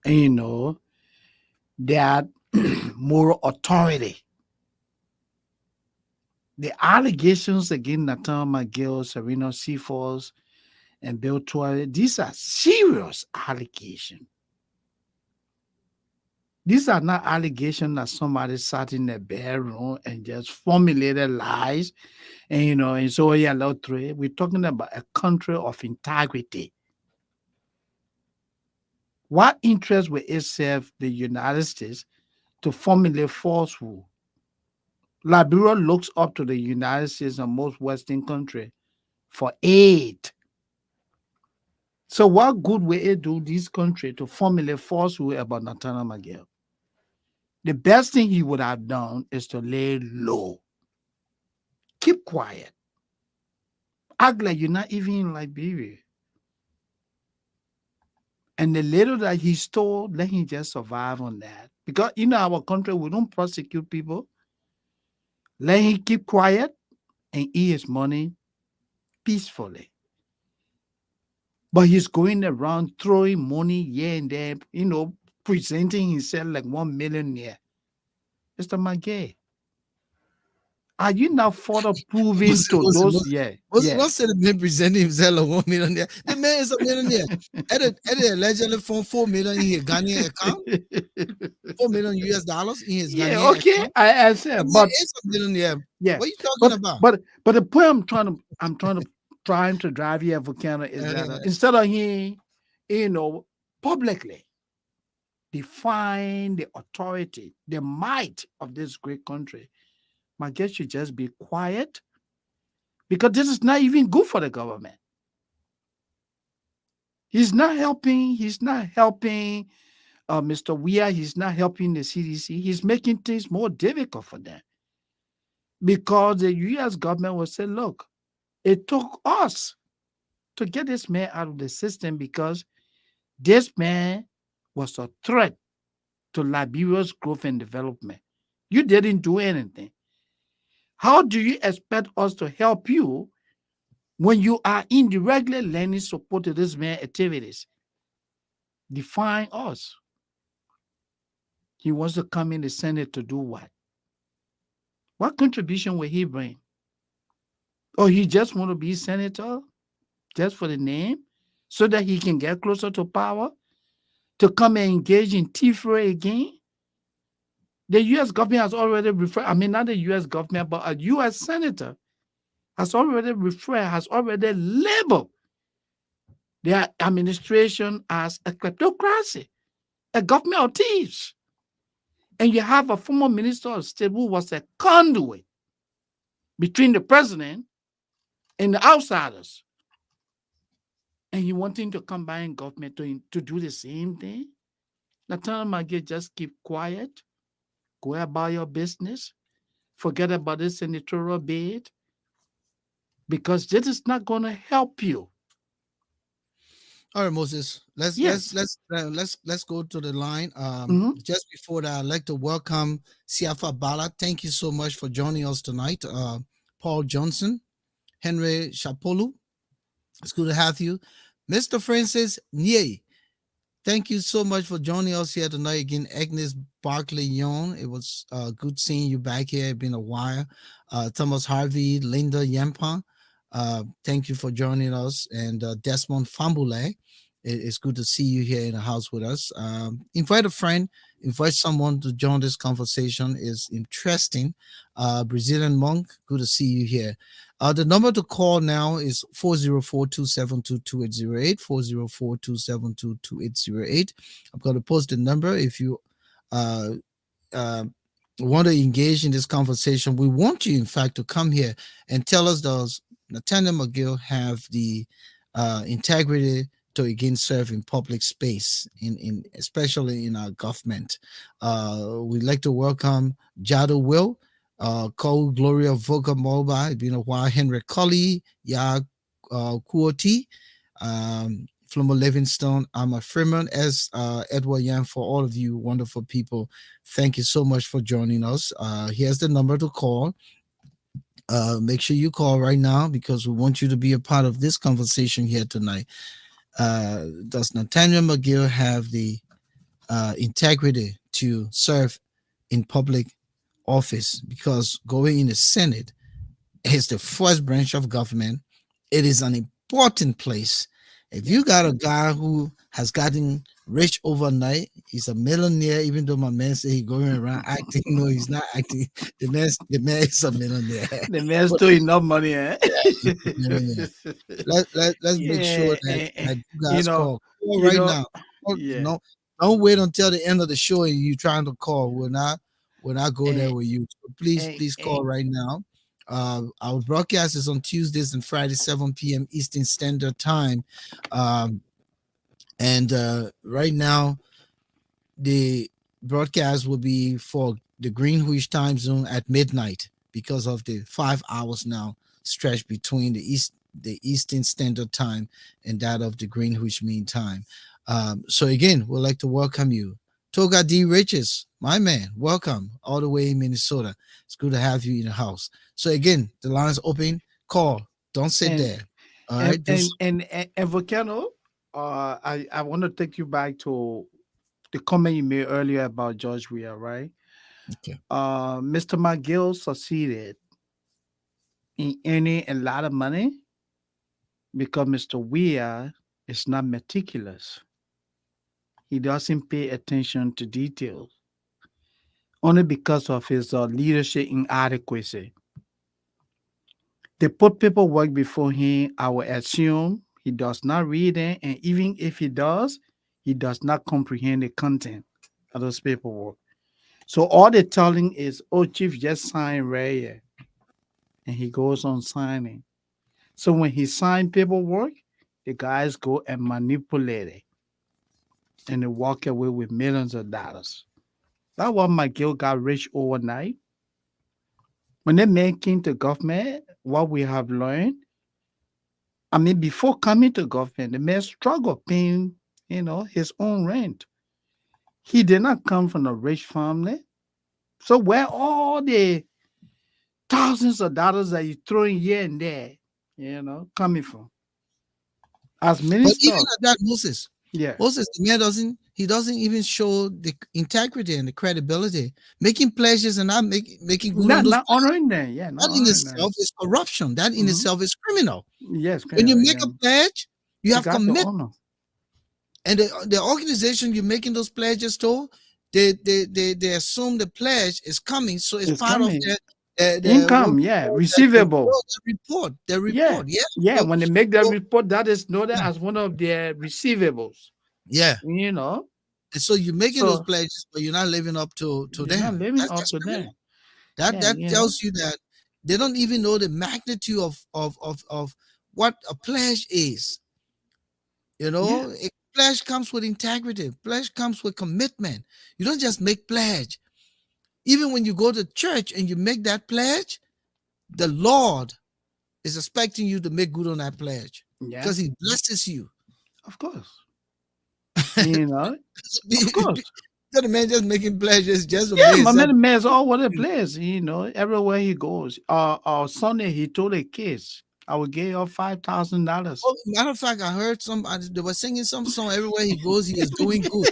that moral authority. The allegations against Nathan McGill, Serena Seaforth, and Bill Torrey, these are serious allegations. These are not allegations that somebody sat in a bedroom and just formulated lies and so yeah, we're talking about a country of integrity. What interest will it serve the United States to formulate falsehood? Liberia looks up to the United States and most Western countries for aid. So what good will it do this country to formulate falsehood about Nathaniel McGill? The best thing he would have done is to lay low. Keep quiet. Act like you're not even in Liberia. And the little that he stole, let him just survive on that. Because our country, we don't prosecute people. Let him keep quiet and eat his money peacefully. But he's going around throwing money here and there, presenting himself like 1 millionaire. Mr. McGay, are you now further proving to those? Yeah, yeah. What's the man presenting himself like 1 millionaire? The man is a millionaire. Eddie allegedly found 4 million in his Ghanaian account, 4 million US dollars in his Yeah, Ghanaian okay. account. I The said, man but is a millionaire. yeah, What are you talking about? but the point I'm trying to drive here, Volcano, is that instead of him, publicly define the authority, the might of this great country, my guess should just be quiet because this is not even good for the government. He's not helping. He's not helping Mr. Weir. He's not helping the CDC. He's making things more difficult for them because the U.S. government will say, look, it took us to get this man out of the system because this man was a threat to Liberia's growth and development. You didn't do anything. How do you expect us to help you when you are indirectly lending support to this man's activities? Define us. He wants to come in the Senate to do what? What contribution will he bring? Or he just want to be senator just for the name so that he can get closer to power to come and engage in thievery again? The U.S. government has already referred, not the U.S. government, but a U.S. senator has already labeled their administration as a kleptocracy, a government of thieves. And you have a former minister of state who was a conduit between the president and the outsiders. And you want him to come by in government to do the same thing? Nathaniel McGill, just keep quiet, go about your business, forget about this senatorial bid, because this is not going to help you. All right, Moses. Let's go to the line. Just before that, I'd like to welcome Siafa Bala. Thank you so much for joining us tonight. Paul Johnson, Henry Shapolu. It's good to have you, Mr. Francis Nye. Thank you so much for joining us here tonight. Again, Agnes Barkley Young. It was good seeing you back here. It's been a while. Thomas Harvey, Linda Yampa. Thank you for joining us. And Desmond Fambule. It's good to see you here in the house with us. Invite a friend, invite someone to join this conversation. Is interesting. Brazilian monk, good to see you here. The number to call now is 404-272-2808, 404-272-2808. I'm going to post the number if you uh, uh, want to engage in this conversation. We want you, in fact, to come here and tell us, does Nathaniel McGill have the integrity to again serve in public space, in especially in our government? We'd like to welcome Jado Will, Cole Gloria Voga Moba. It's been a while. Henry Colley, Ya Kuoti, Flumo Livingstone, Amma Freeman, as Edward Yan, for all of you wonderful people. Thank you so much for joining us. Here's the number to call. Make sure you call right now because we want you to be a part of this conversation here tonight. Does Nathaniel McGill have the integrity to serve in public office? Because going in the Senate is the first branch of government. It is an important place. If you got a guy who has gotten rich overnight, he's a millionaire, even though my man say he's going around acting. No, he's not acting. The man is a millionaire. The man's But doing enough money, eh? he's a millionaire. Let's make sure Yeah, that you you guys know, call you right know, now. yeah, Don't wait until the end of the show and you trying to call. We'll not go there and, with you. So please, and, please and, call right now. Our broadcast is on Tuesdays and Fridays, 7 p.m. Eastern Standard Time. Um, and right now, the broadcast will be for the Greenwich time zone at midnight because of the 5 hours now stretch between the Eastern Standard Time and that of the Greenwich Mean Time. So again, we'd like to welcome you, Toga D. Riches, my man. Welcome all the way in Minnesota. It's good to have you in the house. So again, the line's open. Call. Don't sit and there. All and right. Do and and Volcano, I want to take you back to the comment you made earlier about George Weah, right? okay. Mr. McGill succeeded in earning a lot of money because Mr. Weah is not meticulous. He doesn't pay attention to details only because of his leadership inadequacy. They put paperwork before him. I will assume he does not read it, and even if he does not comprehend the content of those paperwork. So all they're telling is, "Oh, chief, just sign right here," and he goes on signing. So when he signed paperwork, the guys go and manipulate it, and they walk away with millions of dollars. That's why McGill got rich overnight. When the man came to government, what we have learned, I mean, before coming to government, the man struggled paying, his own rent. He did not come from a rich family. So where all the thousands of dollars that you throwing here and there, coming from? As But even minister, at that, Moses, yeah. the man doesn't even show the integrity and the credibility. Making pledges and not making good on Not those not pledges, honoring them. Yeah, not that in honoring them. itself is corruption. That in Hmm. itself is criminal. Yes, When you make yeah. a pledge, you You have got to commit, honor. and the organization you're making those pledges to, they assume the pledge is coming, so it's It's part of coming. the what Income, we yeah. call that the Receivable. bill, the Yeah. report, yeah. Yeah. So, When they make that so report, that is noted yeah, as one of their receivables. yeah. You know. And so you're making those So pledges, but you're not living up to you're not them. living up That's to criminal. them. That Yeah, that tells you that they don't even know the magnitude of what a pledge is. Yeah. A pledge comes with integrity. Pledge comes with commitment. You don't just make pledge. Even when you go to church and you make that pledge, the Lord is expecting you to make good on that pledge Yeah. because He blesses you. Of course. So You know. Of course. the man just making pledges just to Yeah, make my himself. man is all over the place, everywhere he goes. Sunday he told the kids, I will give you $5,000. Oh, matter of fact, I heard they were singing some song everywhere he goes. He is doing good.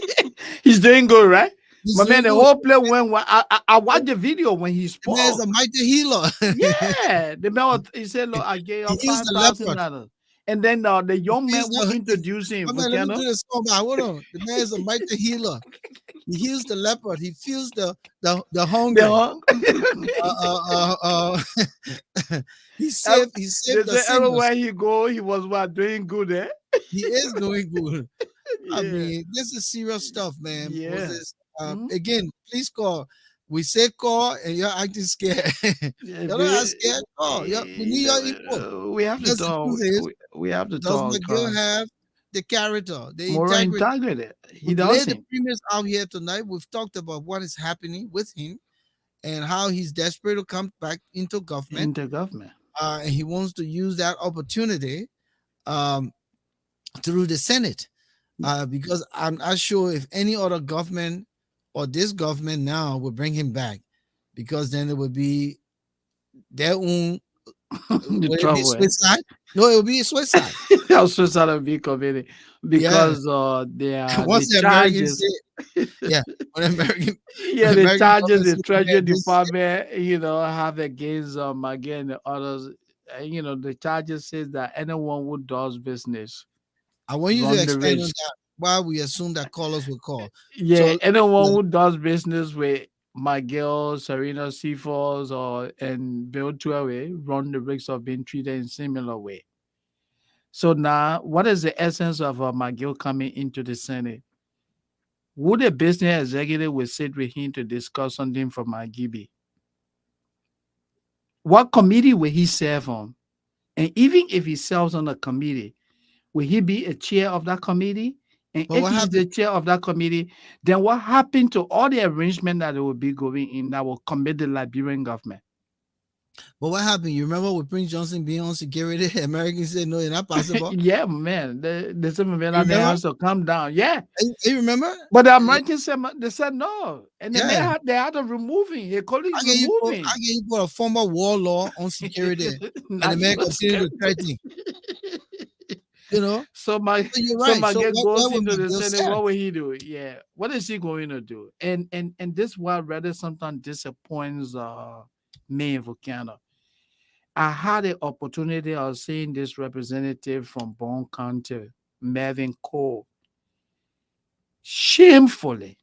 He's doing good, right? He's My man, doing the good. whole place I watched the video when he The man is spoke. a mighty healer. Yeah. The man he said, look, I gave you He heals five the thousand leper. dollars. And then the He young man feels who introduced him, my man, let me Volcano. do this song, but hold on. The man is a mighty healer. He heals the leopard. He feels the The hungry. hung- He they saved the say sinners. everywhere he go, he was what doing good, eh? He is doing good. I Yeah, mean, this is serious stuff, man. yeah. Moses. Mhm. Again, please call. We say call, and you're acting scared. Yeah, You're not scared. Call. We need your input we have to because the talk. truth is, We have to does talk. McGill have the character, the Moral integrity? integrity. He We've laid the doesn't premise out here tonight. We've talked about what is happening with him and how he's desperate to come back into government, in the government. and he wants to use that opportunity um, through the Senate, because I'm not sure if any other government or this government now will bring him back, because then it would be their own. The Will it be trouble, eh? suicide? No, it will be suicide. I'll switch out of be committee Yeah. because they are Once the the Americans charges. say, yeah, when American Yeah, the American charges government the say, Treasury man, this Department, have against again the others. The charges says that anyone who does business I want you to run the expand on risk. that while we assume that callers will call. Yeah, So anyone yeah, who does business with Miguel, Serena Seaforth, or and Bill Tuawe run the risk of being treated in similar way. So now, what is the essence of Miguel coming into the Senate? Would a business executive will sit with him to discuss something from Magibi? What committee will he serve on? And even if he serves on a committee, will he be a chair of that committee? And but if what he's happened? the chair of that committee, then what happened to all the arrangement that will be going in that will commit the Liberian government? But what happened? You remember with Prince Johnson being on security? Americans said no, it's not possible. Yeah, man. The civil You man remember? has to come down. Yeah. You remember? But the Americans said they said no. And then Yeah. they had to remove him. His colleagues How removing. can you put a former warlord on security and the man National continue to security. threaten? You know? So my So you're so right. my So guy where goes would into the McGill Senate. serve? What will he do? Yeah, what is he going to do? And this what rather sometimes disappoints me in Volcano. I had the opportunity of seeing this representative from Bone County, Mervyn Cole, shamefully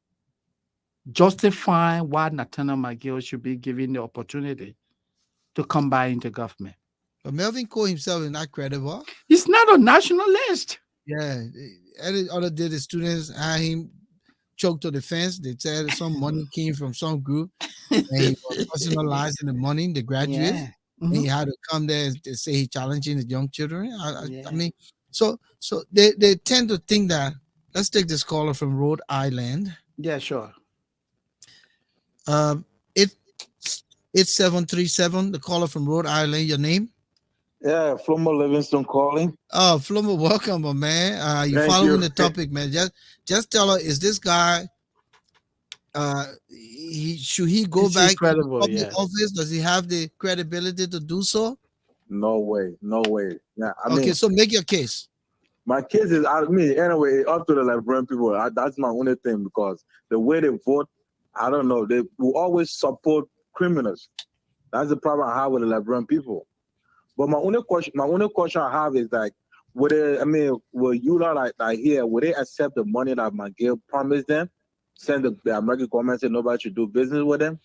justifying why Nathaniel McGill should be given the opportunity to come by into government. But Melvin Cole himself is not credible. He's not a nationalist. Yeah. Every other day the students had him choked to the fence. They said some money came from some group and he was personalizing the money, the graduates. Yeah. And Mhm. he had to come there and say he challenging the young children. I Yeah. mean, so they tend to think that. Let's take this caller from Rhode Island. Yeah, sure. Um, it it's 737. The caller from Rhode Island. Your name? Yeah, Flomo Livingston calling. Oh, Flomo, welcome, my man. You Thank following you. the topic, man? Just tell her, is this guy? Should he go Is he back into credible? public Yeah. office? Does he have the credibility to do so? No way, no way. Yeah, I Okay, mean, so make your case. my kids is out of me anyway. Up to the Liberian people, that's my only thing because the way they vote, I don't know. They will always support criminals. That's the problem I have with the Liberian people. But my only question I have is like, would they? I mean, will you not like here? Would they accept the money that McGill promised them? Send the American government say nobody should do business with them.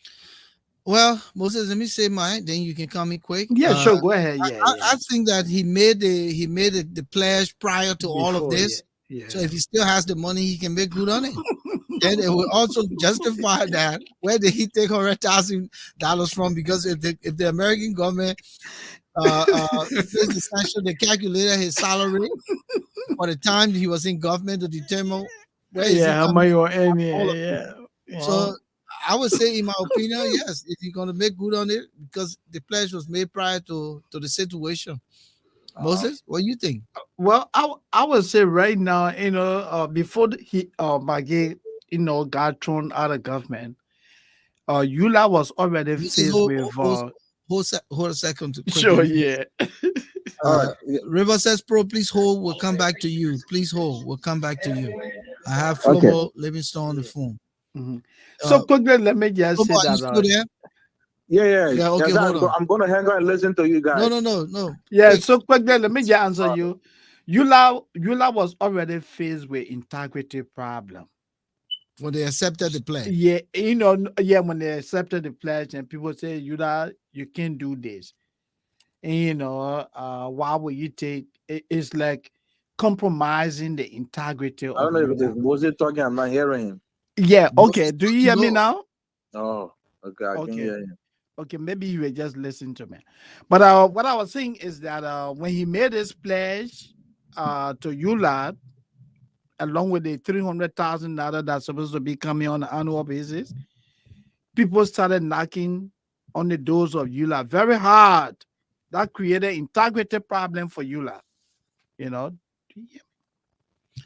Well, Moses, let me say mine. Then you can come in quick. Yeah, sure. Go ahead. Yeah, yeah. I think that he made the pledge prior to all of Before, yeah, this. So yeah. if he still has the money, he can make good on it. Then it will also justify that where did he take $100,000 from? Because if the American government says essentially they calculated his salary for the time he was in government to determine where is he Yeah, how coming much from. you earn? All Yeah, of it. yeah. So Well, I would say, in my opinion, yes, if you're gonna make good on it, because the pledge was made prior to the situation. uh, Moses, what do you think? I would say right now, before he Maggie, got thrown out of government, Yula was already Moses, faced with hold a second to quick. sure, yeah. All Uh, right. Yeah, River says, "Pro, please hold. We'll come back to you. Please hold. We'll come back to you." I have okay. Flomo Livingstone on the phone. Mhm. So Uh, quickly, let me just Flomo, say are you that still there? Yeah. Yeah, okay, Yes, hold on. I'm gonna hang out and listen to you guys. No. Yeah, Quick. so quickly, let me just answer Uh, you. Yula was already faced with integrity problem. When they accepted the plan. Yeah, when they accepted the pledge and people say, Yula, you can't do this. And why would you take it's like compromising the integrity I don't of know if it is Yula. Moses talking. I'm not hearing him. Yeah, okay. Moses Do you talking hear me low. now? Oh, okay, I can Okay. hear him. Okay, maybe you were just listening to me. But what I was saying is that when he made his pledge to Yula, along with the $300,000 that's supposed to be coming on an annual basis, people started knocking on the doors of Yula very hard. That created integrity problem for Yula. You know.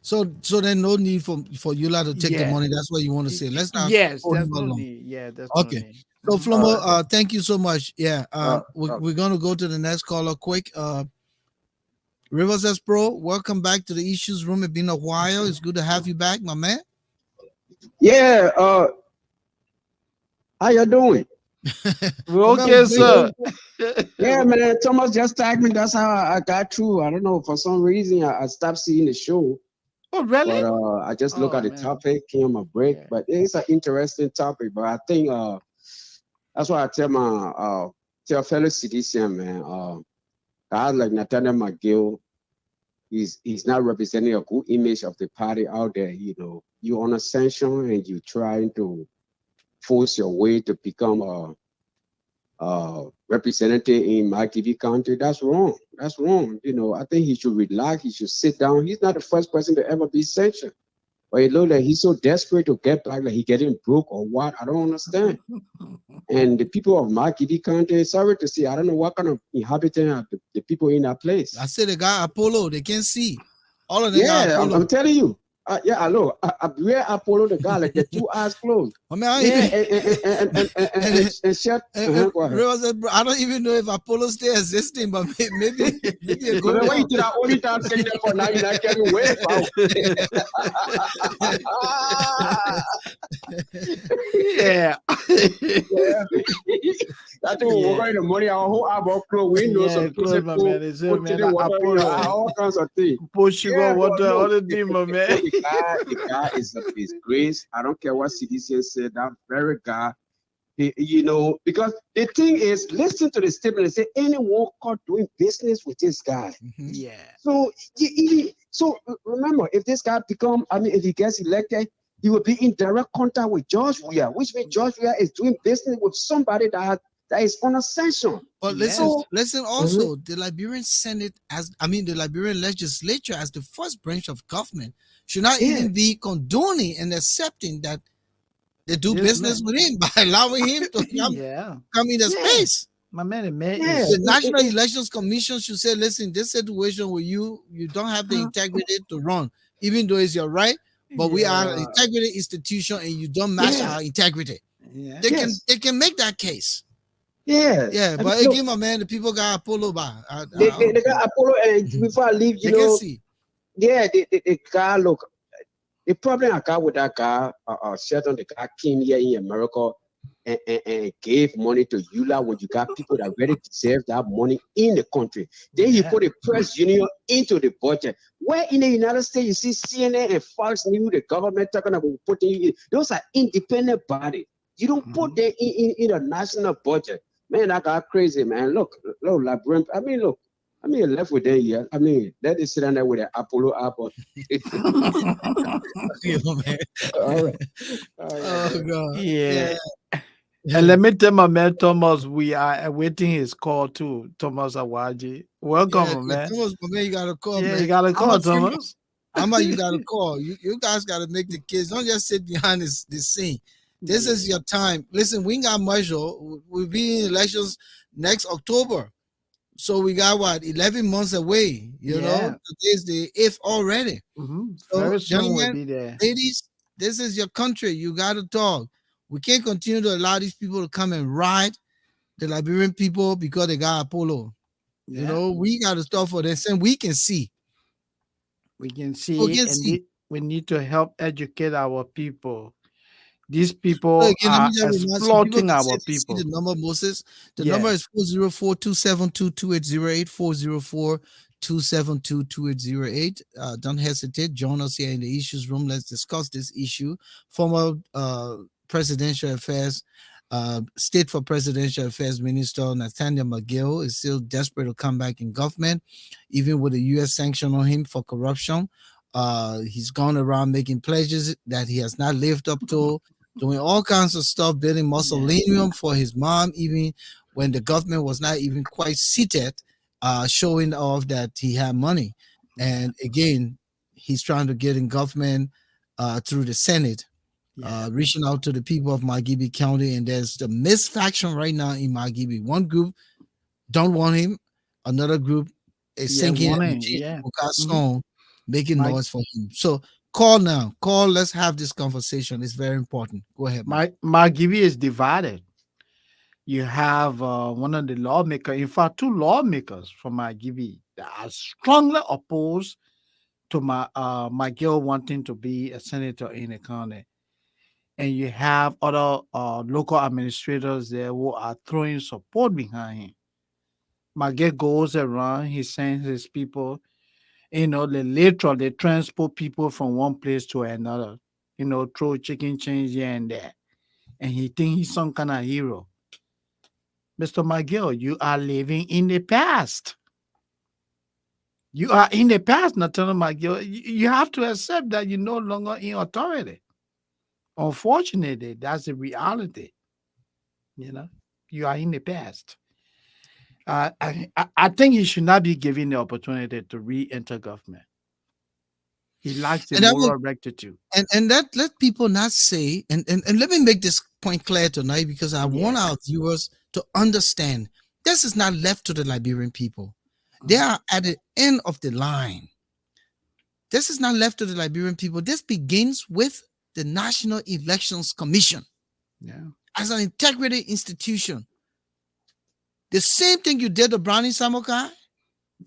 So there's no need for Yula to take the Yeah. money. That's what you want to say. Let's not Yes, hold there's him no along. need. Yeah, there's no Okay. need. So Mhm. All Flomo, right. thank you so much. Yeah. Uh, We're gonna go to the next caller quick. Rivers S Pro, welcome back to the issues room. It's been a while. It's good to have you back, my man. Yeah, how you doing? My man, Okay, we're sir. Yeah, man, Thomas just tagged me. That's how I got through. I don't know, for some reason I stopped seeing the show, Oh, really? but I just look Oh at the man. topic, came on my break. Yeah. But it's an interesting topic. But I think that's why I tell my tell fellow citizen, man, guys like Nathaniel McGill, he's not representing a good image of the party out there. You on a sanction and you trying to force your way to become a representative in my TV country. That's wrong. That's wrong. I think he should relax. He should sit down. He's not the first person to ever be censured. But it looks like he's so desperate to get back, like he getting broke or what. I don't understand. And the people of my TV country, sorry to say, I don't know what kind of inhabitant are the people in that place. I said the guy Apollo, they can't see. All of them got Yeah, I'm Apollo. telling you. Yeah, hello. I wear Apollo the guy like the two eyes closed. I mean, I Yeah, even and shut. Go ahead. Rivers S Pro, I don't even know if Apollo still existing, but maybe it But go then when you down. did that only time saying that for now, you're not getting way out. Yeah. Yeah. That's what we're Yeah. going to money. Our whole about clothes, windows, Yeah, some close my physical, man. It's him, put man. the water in your eye, Apollo. all kinds of things. Put sugar, Yeah, but water, all look, the thing, my man. the guy is a disgrace. I don't care what citizen said. That very guy, because the thing is, listen to the statement. They say anyone caught doing business with this guy. Mhm. Yeah. So, remember, if this guy if he gets elected, he will be in direct contact with George Weah, which means George Weah is doing business with somebody that is on a sanction. But Yes. listen also, the Liberian Senate the Liberian legislature as the first branch of government should not Yeah. even be condoning and accepting that they do Yes, business man. with him by allowing him to Yeah. come in the Yeah. space. My man, the man Yeah. is The National Elections Commission should say, listen, this situation where you don't have the integrity to run, even though it's your right, but we are an yeah. integrity institution and you don't match Yeah. our integrity. Yeah. Yes. They can make that case. Yeah. Yeah, I mean, but look, again, my man, the people got Apollo by. they got Apollo, and before I leave, They can see. yeah, the guy, look, the problem I got with that guy, Shelton, the guy came here in America and gave money to Eula when you got people that really deserve that money in the country. Then he Yeah. put a press union into the budget. Where in the United States you see CNN and Fox News, the government talking about putting those are independent bodies. You don't put them in a national budget. Man, that got crazy, man. Look, Labyrinth. Look. Left with them here. Let it sit down there with an Apollo apple. Yeah, man. All right. All right. Oh God. Yeah. Yeah. And let me tell my man Thomas, we are awaiting his call too. Thomas Awaji. Welcome, Yeah, my man. Thomas, my man, you got to call, Yeah, man. you got a call, Thomas. You got to call. You guys got to make the kids. Don't just sit behind this scene. This is your time. Listen, we ain't got much. We'll be in elections next October. So we got what 11 months away. You know, today's the 8th already. So, Very soon we'll gentlemen, be there. ladies, this is your country. You got to talk. We can't continue to allow these people to come and ride the Liberian people because they got Apollo. You know, we got to start for this, and we can see. We can We see, can and see. we need to help educate our people. These So people again, let me are just remind some people exploiting can our see the people. number, Moses. The number Yeah. is 404-272-2808, 404-272-2808. Don't hesitate. Join us here in the issues room. Let's discuss this issue. Former presidential affairs, state for presidential affairs minister Nathaniel McGill is still desperate to come back in government, even with the U.S. sanction on him for corruption. He's gone around making pledges that he has not lived up to, doing all kinds of stuff, building mausoleum for his mom, even when the government was not even quite seated, showing off that he had money. And again, he's trying to get in government through the Senate, Yeah. reaching out to the people of Margibi County. And there's the misfaction right now in Margibi. One group don't want him, another group is Yeah. singing and Warning. changing Yeah. Mhm. song, making My noise for him. So call now. Call. Let's have this conversation. It's very important. Go ahead, man. my Gibi is divided. You have one of the lawmakers, in fact, two lawmakers from my Gibi that are strongly opposed to my girl wanting to be a senator in the county. And you have other local administrators there who are throwing support behind him. Miguel goes around, he sends his people, they transport people from one place to another, throw chicken change here and there. And he think he's some kind of hero. Mr. Miguel, you are living in the past. You are in the past, Nathan Miguel. You have to accept that you're no longer in authority. Unfortunately, that's the reality. You are in the past. I think he should not be given the opportunity to re-enter government. He lacks the And I will, moral rectitude. and that let people not say, and let me make this point clear tonight, because I want Yeah. our viewers to understand this is not left to the Liberian people. They are at the end of the line. This is not left to the Liberian people. This begins with the National Elections Commission Yeah. as an integrity institution. The same thing you did to Brownie Samokai,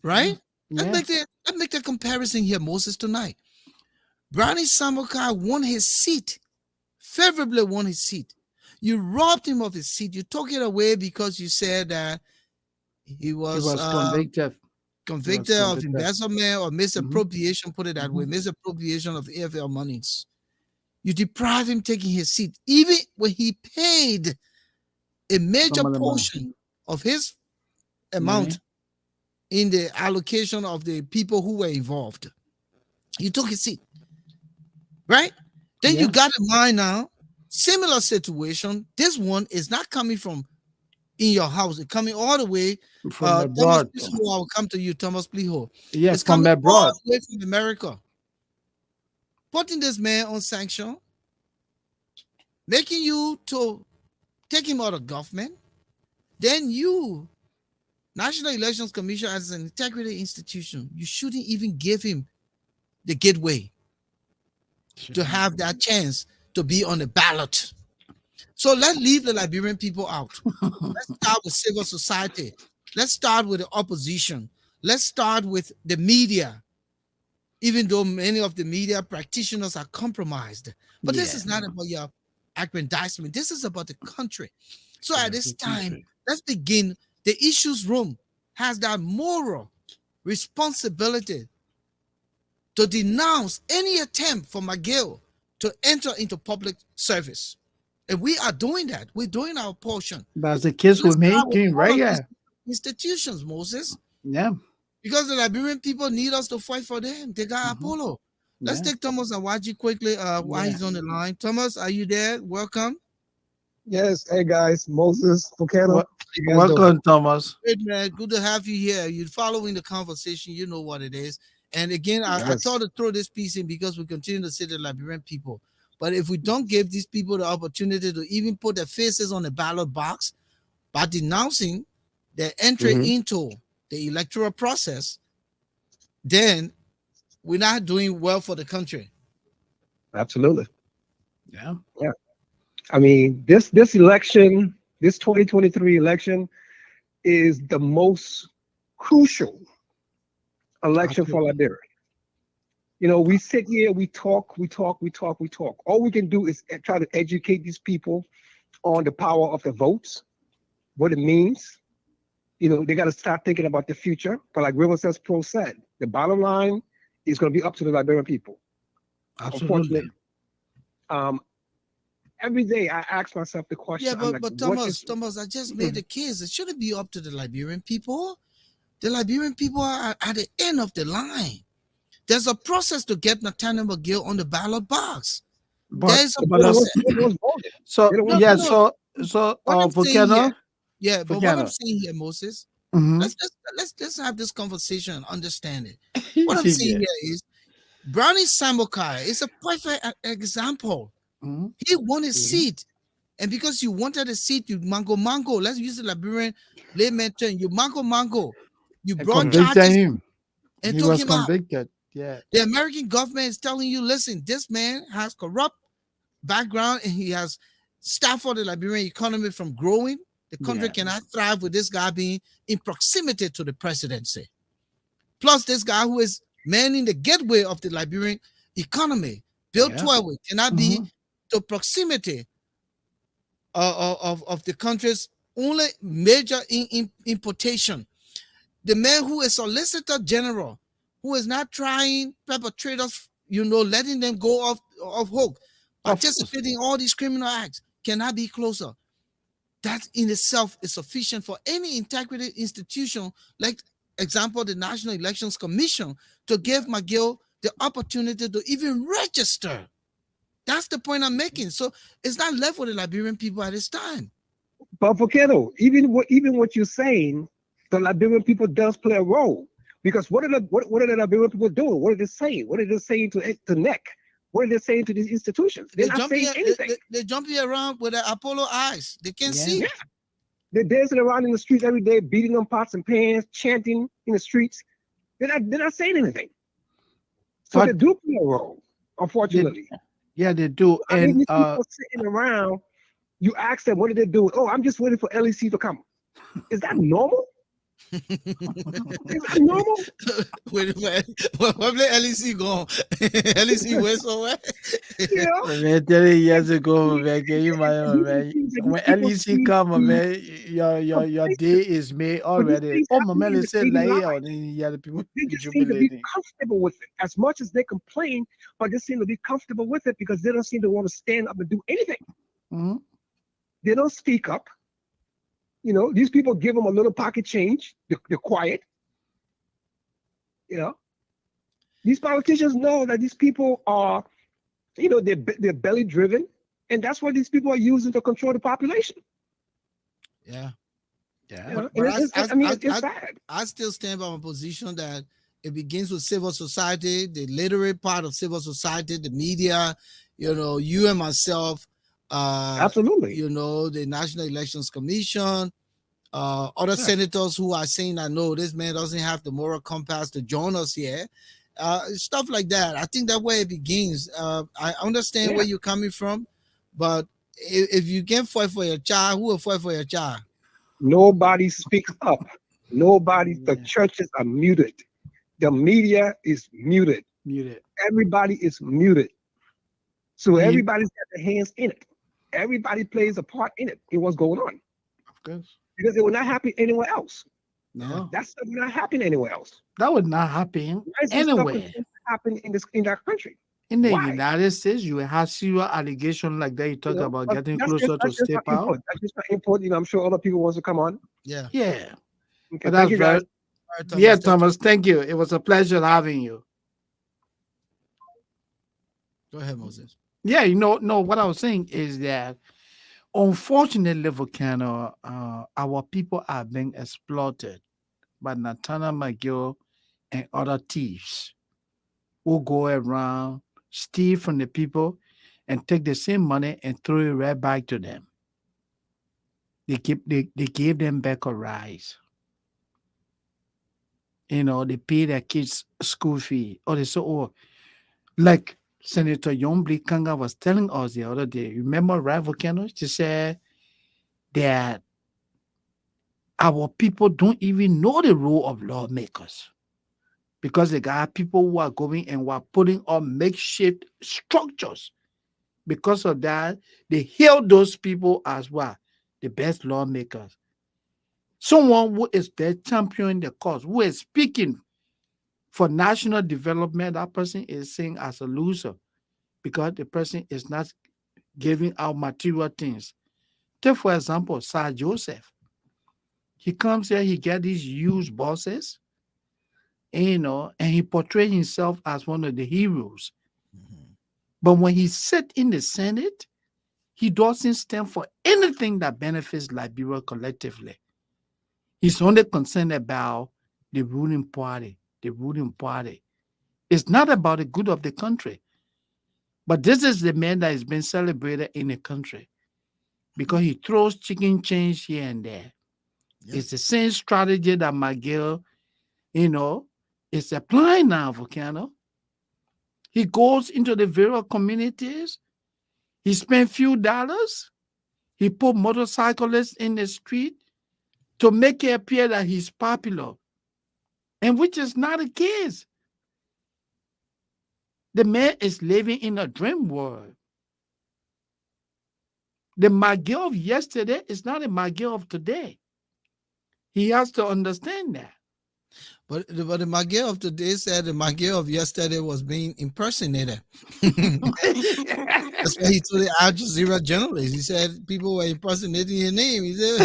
right? Let's Yeah. make the comparison here, Moses, tonight. Brownie Samokai won his seat, favorably won his seat. You robbed him of his seat. You took it away because you said that he He was was convicted. convicted of convicted. embezzlement or misappropriation, put it that way, Mhm. misappropriation of AFL monies. You deprive him taking his seat, even when he paid a major Some of the money. portion of his Money. amount in the allocation of the people who were involved. You took his seat, right? Then you Yeah. got in mind now, similar situation. This one is not coming from in your house, it's coming all the way. From Thomas abroad. Pliho, I will come to you, Thomas Pliho. Yeah, It's from coming all abroad. the way from America. Putting this man on sanction, making you to take him out of government. Then you, National Elections Commission, as an integrity institution, you shouldn't even give him the gateway to have that chance to be on the ballot. So let's leave the Liberian people out. Let's start with civil society. Let's start with the opposition. Let's start with the media, even though many of the media practitioners are compromised. But this Yeah. is not about your aggrandizement. This is about the country. So Yeah, at this the time, country. let's begin. The issues room has that moral responsibility to denounce any attempt for McGill to enter into public service. And we are doing that. We're doing our portion. That's the case Let's we're start with making, all right? of Yeah. these institutions, Moses, Yeah. because the Liberian people need us to fight for them. They got Mhm. Apollo. Let's Yeah. take Thomas Awaji quickly while Yeah. he's on the line. Thomas, are you there? Welcome. Yes, hey guys, Moses, Volcano, Wel- how you guys doing? Welcome, Thomas. Great, man. Good to have you here. You're following the conversation. You know what it is. And again, I Yes. thought to throw this piece in because we continue to say the Liberian people. But if we don't give these people the opportunity to even put their faces on the ballot box by denouncing their entry Mhm. into the electoral process, then we're not doing well for the country. Absolutely. Yeah. I mean, this election, this 2023 election is the most crucial election for Liberia. We sit here, we talk, we talk, we talk, we talk. All we can do is try to educate these people on the power of the votes, what it means. They got to start thinking about the future. But like River says, Pro said, the bottom line is going to be up to the Liberian people. Absolutely. Unfortunately, um, every day I ask myself the question. Yeah, I'm but like, but what Thomas, is? Thomas, I just made the case. It shouldn't be up to the Liberian people. The Liberian people are at the end of the line. There's a process to get Nathaniel McGill on the ballot box. But There's a But but process. they're the ones voted. so They're the No, ones yeah, no, no. voted. so What I'm saying Volcano, here, yeah, but what I'm Volcano. saying here, Moses, Mm-hmm. let's have this conversation and understand it. What I'm saying Yeah. here is Brownie Sambukai is a perfect example. Mm-hmm. He won a Mhm. seat. And because you wanted a seat, you mango. Let's use the Liberian layman term. You mango. You And brought convicted charges him. and He took was him out. convicted. Yeah. The American government is telling you, listen, this man has corrupt background and he has stifled the Liberian economy from growing. The country Yeah. cannot thrive with this guy being in proximity to the presidency. Plus, this guy who is manning the gateway of the Liberian economy, Bill Yeah. 12, cannot be Mhm. to proximity of the country's only major importation. The man who is Solicitor General, who is not trying perpetrators, letting them go off hook, Of course. participating in all these criminal acts, cannot be closer. That in itself is sufficient for any integrity institution, like example, the National Elections Commission, to give McGill the opportunity to even register. That's the point I'm making. So it's not left for the Liberian people at this time. But Volcano, even what you're saying, the Liberian people does play a role. Because what are the Liberian people doing? What are they saying? What are they saying to NEC? What are they saying to these institutions? They're They not jumping, saying anything. they jumping around with the Apollo eyes. They can't Yeah. see. Yeah. They're dancing around in the streets every day, beating on pots and pans, chanting in the streets. They're not saying anything. So they But do play a role, they, unfortunately. yeah, they do. I mean, And these people sitting around, you ask them, what are they doing? Oh, I'm just waiting for LEC to come. Is that normal? Is that normal? Wait, when the LEC gone? LEC went somewhere. You know? man, 30 years ago, man, can you imagine, These are man? things that When these people LEC seem come, to be man, your day complacent. is made But these already. things Oh, my happen man, in they the say daily lie life. out, and yeah, the people They just seem to be jubilating. comfortable with it. As much as they complain, but they seem to be comfortable with it because they don't seem to want to stand up and do anything. Mhm. They don't speak up. These people give them a little pocket change. They're quiet. You know, these politicians know that these people are, they're belly driven, and that's what these people are using to control the population. Yeah. Yeah. But And it's I sad. I still stand by my position that it begins with civil society, the literate part of civil society, the media, you and myself, Absolutely. the National Elections Commission, other Yes. senators who are saying that no, this man doesn't have the moral compass to join us here. Stuff like that. I think that way it begins. I understand Yeah. where you're coming from, but if you can't fight for your child, who will fight for your child? Nobody speaks up. Nobody. The Yeah. churches are muted. The media is muted. Muted. Everybody is muted. So And everybody's got their hands in it. Everybody plays a part in it, in what's going on. of course. Because it will not happen anywhere else. No, That stuff will not happen anywhere else. that would not happen Why is this stuff anywhere. continue to happen in our country? In the Why? United States, you will have serious allegation like that. You talk about But getting that's closer to just my state power. input. That's just my input. I'm sure other people want to come on. Yeah. Yeah. Okay, But thank that's you very, guys. All right, yeah, Thomas. Thank you. Thomas, thank you. It was a pleasure having you. Go ahead, Moses. Yeah, no, what I was saying is that unfortunately, Volcano, our people are being exploited by Nathaniel McGill and other thieves who go around, steal from the people, and take the same money and throw it right back to them. They gave them back a rise. They pay their kids school fee. Or they say, oh, like Senator Yombli Kanga was telling us the other day. Remember, right, Volcano? She said that our people don't even know the role of lawmakers because they got people who are going and were putting up makeshift structures. Because of that, they hail those people as well, the best lawmakers. Someone who is there championing the cause, who is speaking for national development, that person is seen as a loser because the person is not giving out material things. Take, for example, Sir Joseph. He comes here, he get these huge bosses, and he portrays himself as one of the heroes. But when he sit in the Senate, he doesn't stand for anything that benefits Liberia collectively. He's only concerned about the ruling party. The ruling party. It's not about the good of the country. But this is the man that is being celebrated in the country because he throws chicken change here and there. Yep. It's the same strategy that McGill, is applying now, Volcano. He goes into the various communities. He spent few dollars. He put motorcyclists in the street to make it appear that he's popular, and which is not the case. The man is living in a dream world. The McGill of yesterday is not a McGill of today. He has to understand that. But the McGill of today said the McGill of yesterday was being impersonated. That's why he told the Al Jazeera journalist. He said people were impersonating his name. He said,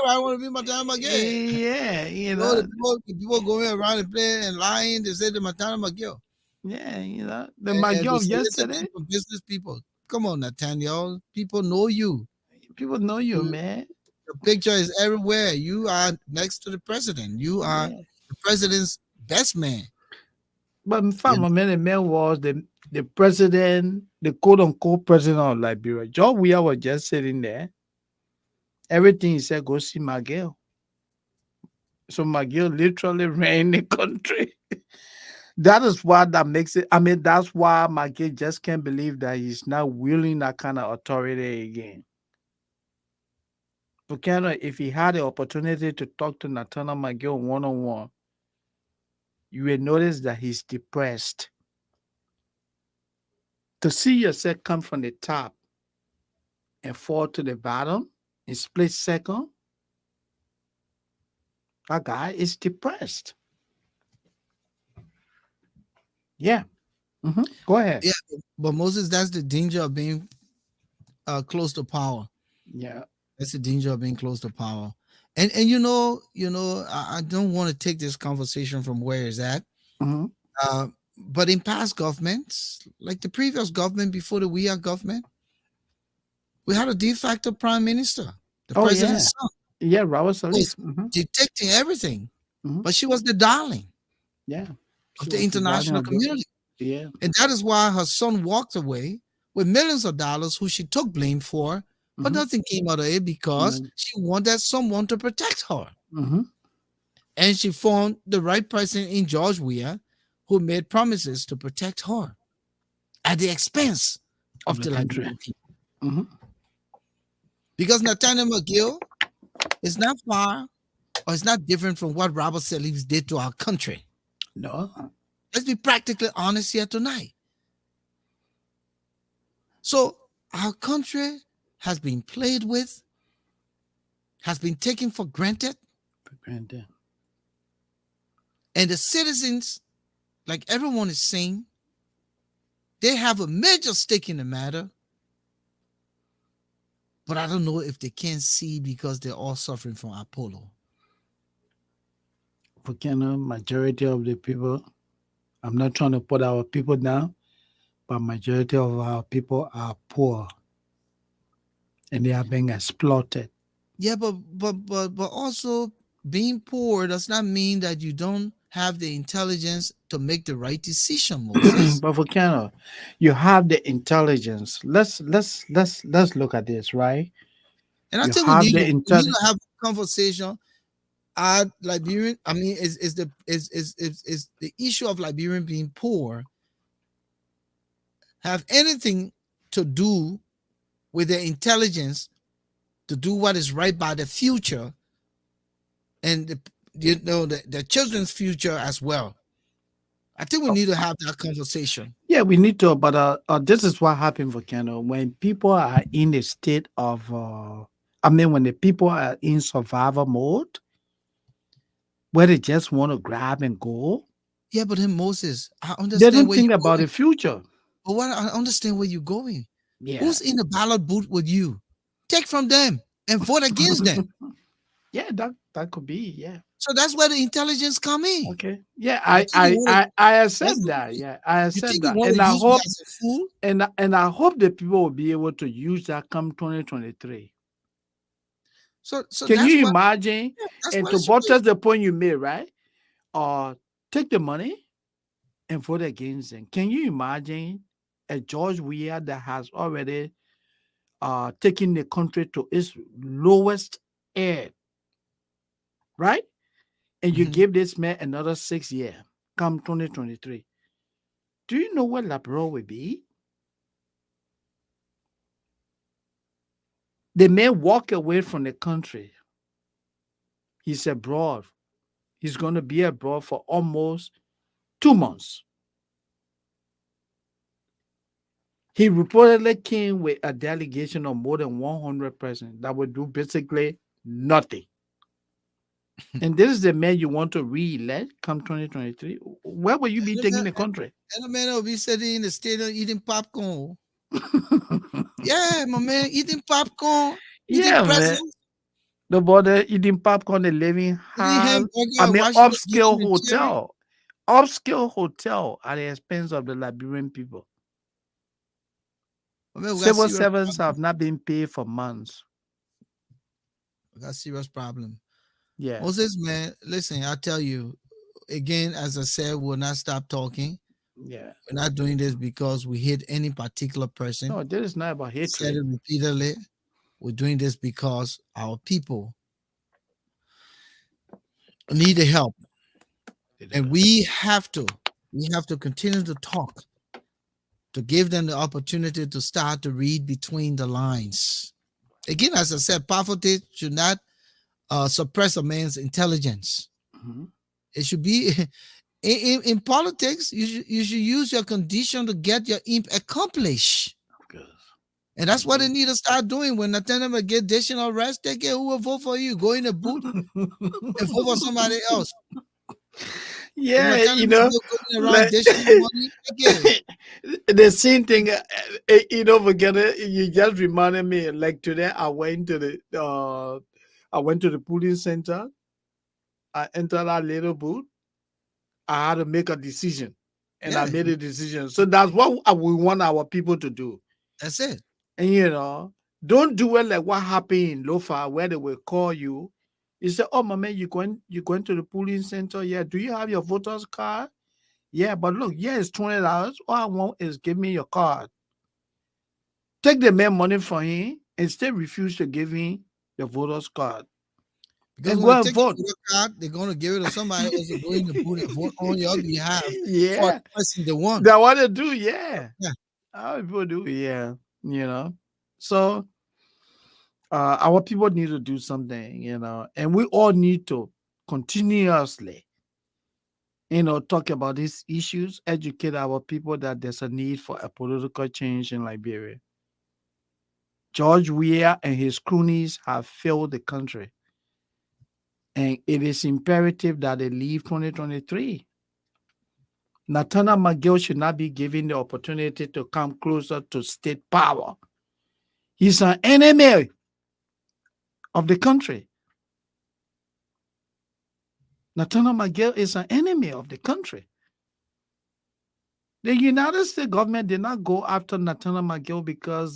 I want to be Matana McGill. Yeah, People going around and playing and lying. They said the Matana McGill. Yeah, the McGill of yesterday. Business people. Come on, Nathaniel. People know you. People know you, man. Your picture is everywhere. You are next to the president. You are the president's best man. But in fact, my man, the man was the president, the quote-unquote president of Liberia. George Weah was just sitting there. Everything he said, go see McGill. So McGill literally ran the country. That is why that makes it. I mean, that's why McGill just can't believe that he's not wielding that kind of authority again. Volcano, if he had the opportunity to talk to Nathaniel McGill one-on-one, you will notice that he's depressed. To see yourself come from the top and fall to the bottom in split second, that guy is depressed. Yeah. Go ahead. Yeah, but Moses, that's the danger of being close to power. Yeah. That's the danger of being close to power. And I don't want to take this conversation from where it's at. But in past governments, like the previous government before the Weah government, we had a de facto prime minister, the president's son. Yeah, Robert Salif. Detecting everything. But she was the darling. Yeah. Of the international community. Yeah. And that is why her son walked away with millions of dollars, who she took blame for, but nothing came out of it because she wanted someone to protect her. And she found the right person in George Weah who made promises to protect her at the expense of the Liberian people. Because Nathaniel McGill is not far or it's not different from what Robert Salif did to our country. No. Let's be practically honest here tonight. So our country has been played with, has been taken for granted. And the citizens, like everyone is saying, they have a major stake in the matter. But I don't know if they can't see because they're all suffering from Apollo. Volcano, majority of the people, I'm not trying to put our people down, but majority of our people are poor. And they are being exploited. Yeah, but also being poor does not mean that you don't have the intelligence to make the right decision, Moses. But Volcano, you have the intelligence. Let's look at this, right? And I think we need to have a conversation. Liberian, I mean, is the issue of Liberian being poor have anything to do with their intelligence to do what is right by the future and the children's future as well? I think we need to have that conversation. Yeah, we need to, but this is what happened, Volcano. When people are in a state of, when the people are in survival mode, where they just want to grab and go, Yeah, but then Moses, I they understand don't where think you're about going. the future. But what I understand where you're going. Yeah, Who's in the ballot booth with you? Take from them and vote against them. yeah, that could be. Yeah, So that's where the intelligence come in. okay. Yeah, I think you want to. I That's accept the that. point. Yeah, I You accept think you that, want and to I use me hope as a fool? and I hope the people will be able to use that come 2023. So Can that's you what. imagine? Yeah, that's And what to it should be. buttress the point you made, right? Take the money and vote against them. Can you imagine a George Weah that has already taken the country to its lowest ebb, right? And you Mhm. give this man another 6 years, come 2023. Do you know where Labrador will be? The man walk away from the country. He's abroad. He's going to be abroad for almost 2 months. He reportedly came with a delegation of more than 100 presidents that would do basically nothing. And this is the man you want to re-elect come 2023. Where will you be And the taking man, the country? and the man will be sitting in the stadium eating popcorn. Yeah, my man, eating popcorn, eating Yeah, man. presents, The border eating popcorn and living eating high. hamburger, I and mean, watching the game upscale and cheering. hotel. Upscale hotel at the expense of the Liberian people. My man, we got Civil serious servants problem. have not been paid for months. We got serious problem. Yeah. Moses, man, listen, I tell you again, as I said, we'll not stop talking. Yeah. We're not doing this because we hate any particular person. No, this is not about Said hatred. it repeatedly. We're doing this because our people need the help, and we have to continue to talk to give them the opportunity to start to read between the lines. Again, as I said, poverty should not suppress a man's intelligence. Mhm. It should be in politics. You should use your condition to get your aim accomplished. Of course. And that's what they need to start doing. When Nathaniel get additional rest, they get who will vote for you. Go in the booth and vote for somebody else. When Yeah, Nathaniel go going around like dishing the money, again. the same thing. Forget it. You just reminded me. Like today, I went to the polling center. I entered that little booth. I had to make a decision, and I Yeah, made a decision. So that's what we want our people to do. that's it. And don't do it like what happened in Lofa, where they will call you. You say, "Oh, my man, you going to the polling center? Yeah. Do you have your voter's card? Yeah, but look, yeah, it's $20. All I want is give me your card. Take the man money from him and still refuse to give him the voter's card Because and when go they and take your vote. voter card, they're gonna give it to somebody else to go in the booth and vote on your behalf for Yeah, the person they want. that's what they do. Yeah, Yeah. how people do. Yeah, So our people need to do something. And we all need to continuously, talk about these issues, educate our people that there's a need for a political change in Liberia. George Weah and his cronies have failed the country, and it is imperative that they leave 2023. Nathaniel McGill should not be given the opportunity to come closer to state power. He's an enemy of the country. Nathaniel McGill is an enemy of the country. The United States government did not go after Nathaniel McGill because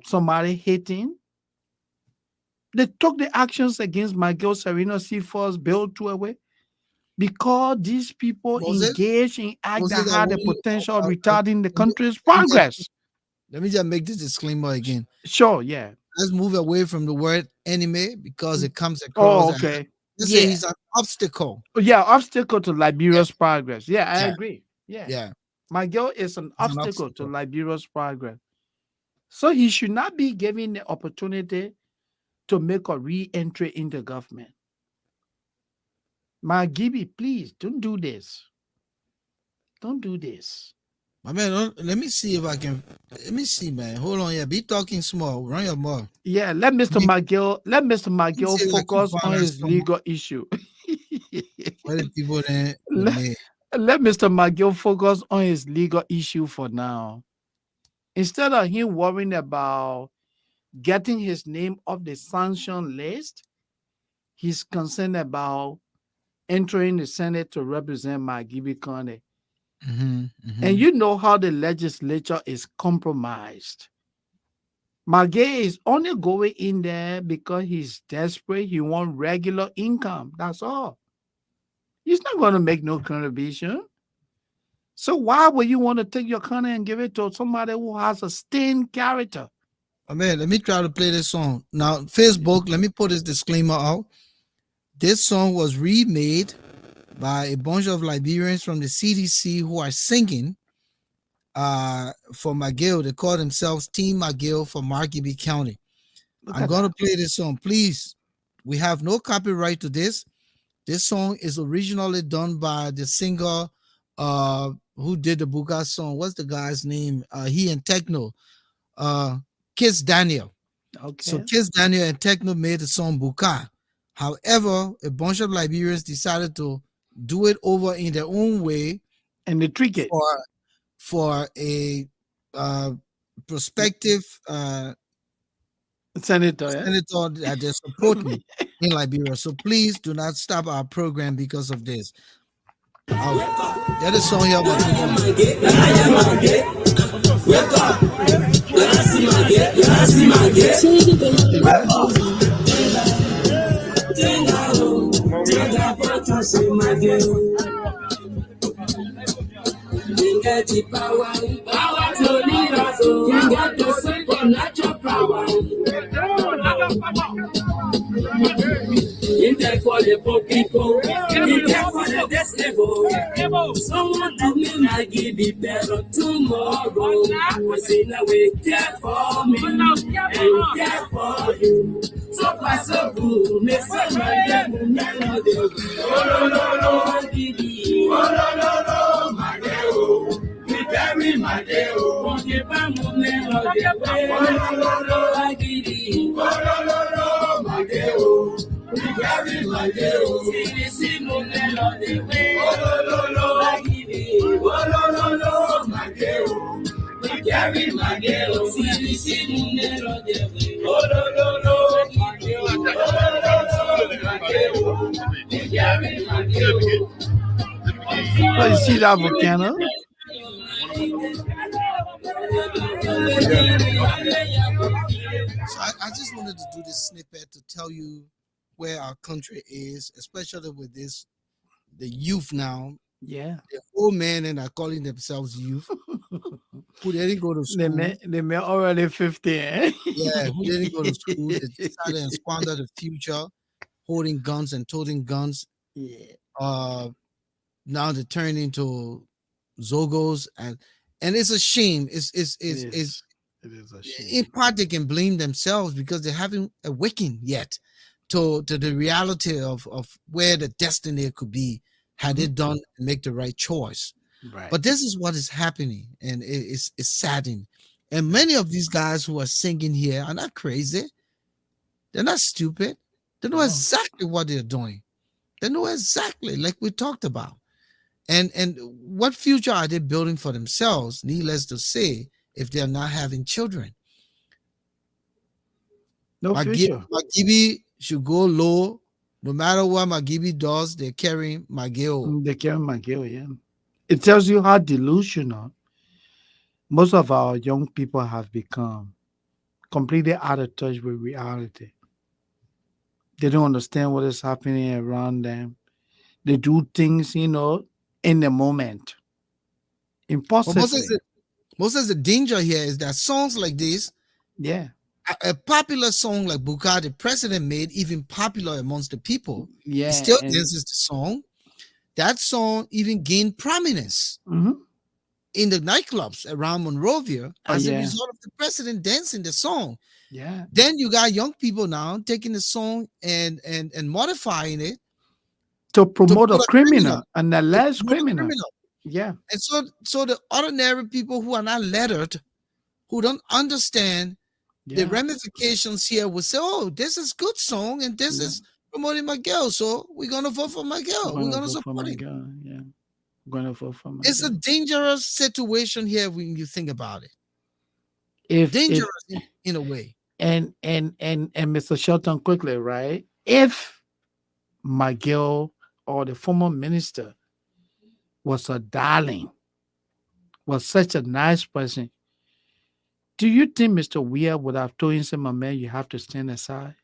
somebody hating. They took the actions against McGill, Serena Seaforth, Bill Tuaway, because these people Moses, engage in acts that Moses, had the potential of retarding the country's progress. let me just make this disclaimer again. Sure, yeah. Let's move away from the word enemy because it comes across Oh, as, okay. let's say Yeah. he's an obstacle. Yeah, obstacle to Yeah, Liberia's progress. Yeah, I yeah, agree. Yeah. yeah. McGill is an He's an obstacle to obstacle. Liberia's progress. So he should not be given the opportunity to make a re-entry into government. Gibby, please don't do this. Don't do this. My man, let me see if I can. Let me see, man. Hold on, yeah. Be talking small. Run your mouth. Yeah, let Mr. Let McGill, me see if I can focus find on that his song. legal issue. Where the people then with let, me. let Mr. McGill focus on his legal issue for now. Instead of him worrying about getting his name off the sanction list, he's concerned about entering the Senate to represent Magibi County. And you know how the legislature is compromised. Magay is only going in there because he's desperate. He wants regular income. That's all. He's not going to make no contribution. So why would you want to take your county and give it to somebody who has a stained character? My man, let me try to play this song. Now, Facebook, let me put this disclaimer out. This song was remade by a bunch of Liberians from the CDC who are singing for McGill. They call themselves Team McGill for Margibi County. I'm going to play this song. Please, we have no copyright to this. This song is originally done by the singer who did the Buga song. What's the guy's name? He and Techno. Kiss Daniel. Okay. So Kiss Daniel and Techno made the song Buka. However, a bunch of Liberians decided to do it over in their own way. And they trick it. For a prospective senator that they're supporting in Liberia. So please do not stop our program because of this. That is song here. You get the power to lead us. You get the supernatural power. In there for the poor people, in there for the disabled. Someone to me might give me better tomorrow. I say now we care for me and care for you. So far so good, me say my devil melody. Oh no, Didi. Oh no, my devil. We bury my devil. On the bamboo melody. Oh no, Didi. Oh no, my devil. We bury my devil. See no melody. Oh no, Didi. Oh no, my devil. We carry my girl, see no melody. Oh no, my girl. Oh no, my girl. We carry my girl. So you see that volcano? So I just wanted to do this snippet to tell you where our country is, especially with this, the youth now. Yeah. The old men and are calling themselves youth. Who didn't go to school. They may already 50. Yeah, who didn't go to school. They decided and squander the future, holding guns and toting guns. Yeah. Now they turn into Zogos and it's a shame. It is a shame. In part, they can blame themselves because they haven't awakened yet to the reality of where the destiny could be had they done and make the right choice. Right. But this is what is happening, and it's saddening. And many of these guys who are singing here are not crazy. They're not stupid. They know exactly what they're doing. They know exactly, like we talked about. And what future are they building for themselves, needless to say, if they're not having children? No future. Magibi should go low. No matter what Magibi does, they're carrying Magio. They carry Magio, yeah. It tells you how delusional most of our young people have become, completely out of touch with reality. They don't understand what is happening around them. They do things, in the moment. Impossible. Most of the danger here is that songs like this, a popular song like Buka, the president made, even popular amongst the people. Yeah, he still dances the song. That song even gained prominence in the nightclubs around Monrovia as a result of the president dancing the song. Yeah. Then you got young people now taking the song and modifying it to to promote a put a criminal, criminal, an to alleged promote a criminal. criminal. Yeah, And so the ordinary people who are not lettered, who don't understand the yeah, ramifications here, will say, "Oh, this is good song, and this yeah. is promoting Miguel, so we're gonna vote for I'm Miguel. We're gonna gonna vote for support my him." girl. Yeah, I'm gonna vote for my It's a girl. dangerous situation here when you think about it. If Dangerous in a way. and Mr. Shelton, quickly, right? If Miguel or the former minister was a darling, was such a nice person, do you think Mr. Weir would have told him, "My man, you have to stand aside"?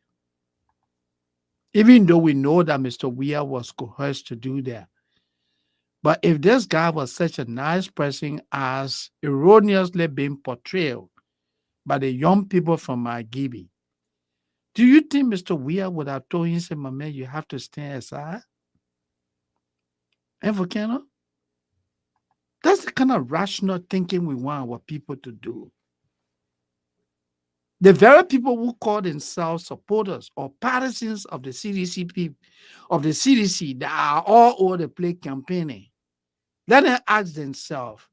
Even though we know that Mr. Weir was coerced to do that. But if this guy was such a nice person as erroneously being portrayed by the young people from Margibi, do you think Mr. Weir would have told him, "My man, you have to stand aside"? And Volcano? That's the kind of rational thinking we want our people to do. The very people who call themselves supporters or partisans of the CDC people, of the CDC, that are all over the place campaigning, let them ask themselves,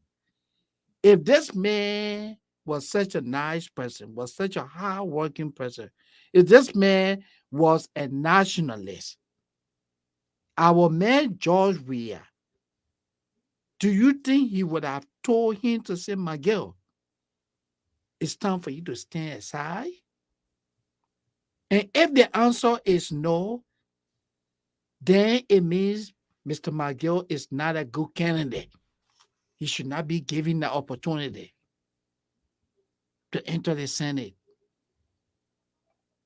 if this man was such a nice person, was such a hard-working person, if this man was a nationalist, our man George Weah, do you think he would have told him to say, "Miguel, it's time for you to stand aside"? And if the answer is no, then it means Mr. Miguel is not a good candidate. He should not be given the opportunity to enter the Senate.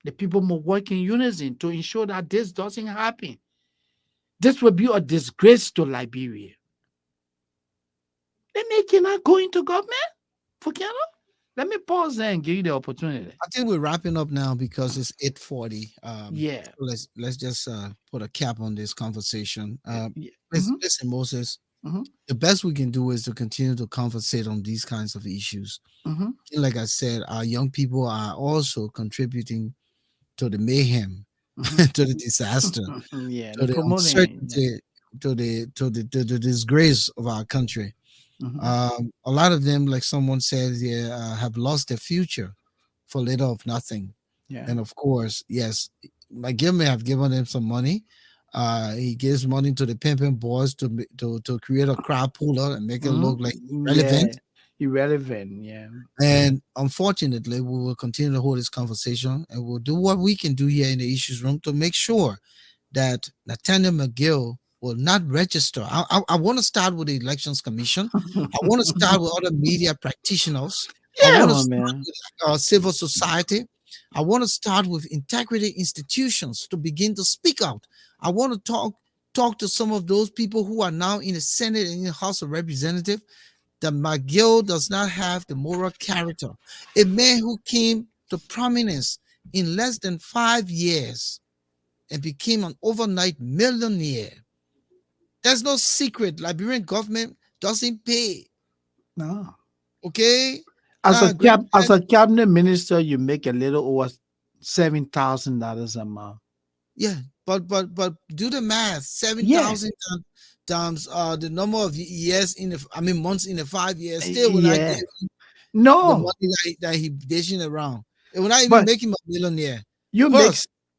The people must work in unison to ensure that this doesn't happen. This will be a disgrace to Liberia. Then they cannot go into government. Volcano? Let me pause there and give you the opportunity. I think we're wrapping up now because it's 8:40. Yeah. So let's just put a cap on this conversation. Yeah. Listen, Moses. Mhm. The best we can do is to continue to conversate on these kinds of issues. Mhm. Like I said, our young people are also contributing to the mayhem, Mhm. to the disaster, Yeah, to the the promoting. Yeah. uncertainty, to the disgrace of our country. Mhm. A lot of them, like someone said, have lost their future for little of nothing. Yeah. And of course, yes, McGill may have given them some money. He gives money to the pimping boys to create a crowd puller and make it look like Yeah. relevant. Irrelevant. Yeah. And unfortunately, we will continue to hold this conversation and we'll do what we can do here in the issues room to make sure that Nathaniel McGill will not register. I want to start with the Elections Commission. I want to start with other media practitioners. I Yeah, want to my start man. with civil society. I want to start with integrity institutions to begin to speak out. I want to talk to some of those people who are now in the Senate and in the House of Representatives that McGill does not have the moral character. A man who came to prominence in less than 5 years and became an overnight millionaire. There's no secret. Liberian government doesn't pay. No. Okay. As a Great as man. a cabinet minister, you make a little over $7,000 a month. Yeah, but do the math. Yeah. 7,000 times the number of years months in the 5 years still will not Yeah. give the No. money that he dishing around. It will not even But make him a millionaire. you make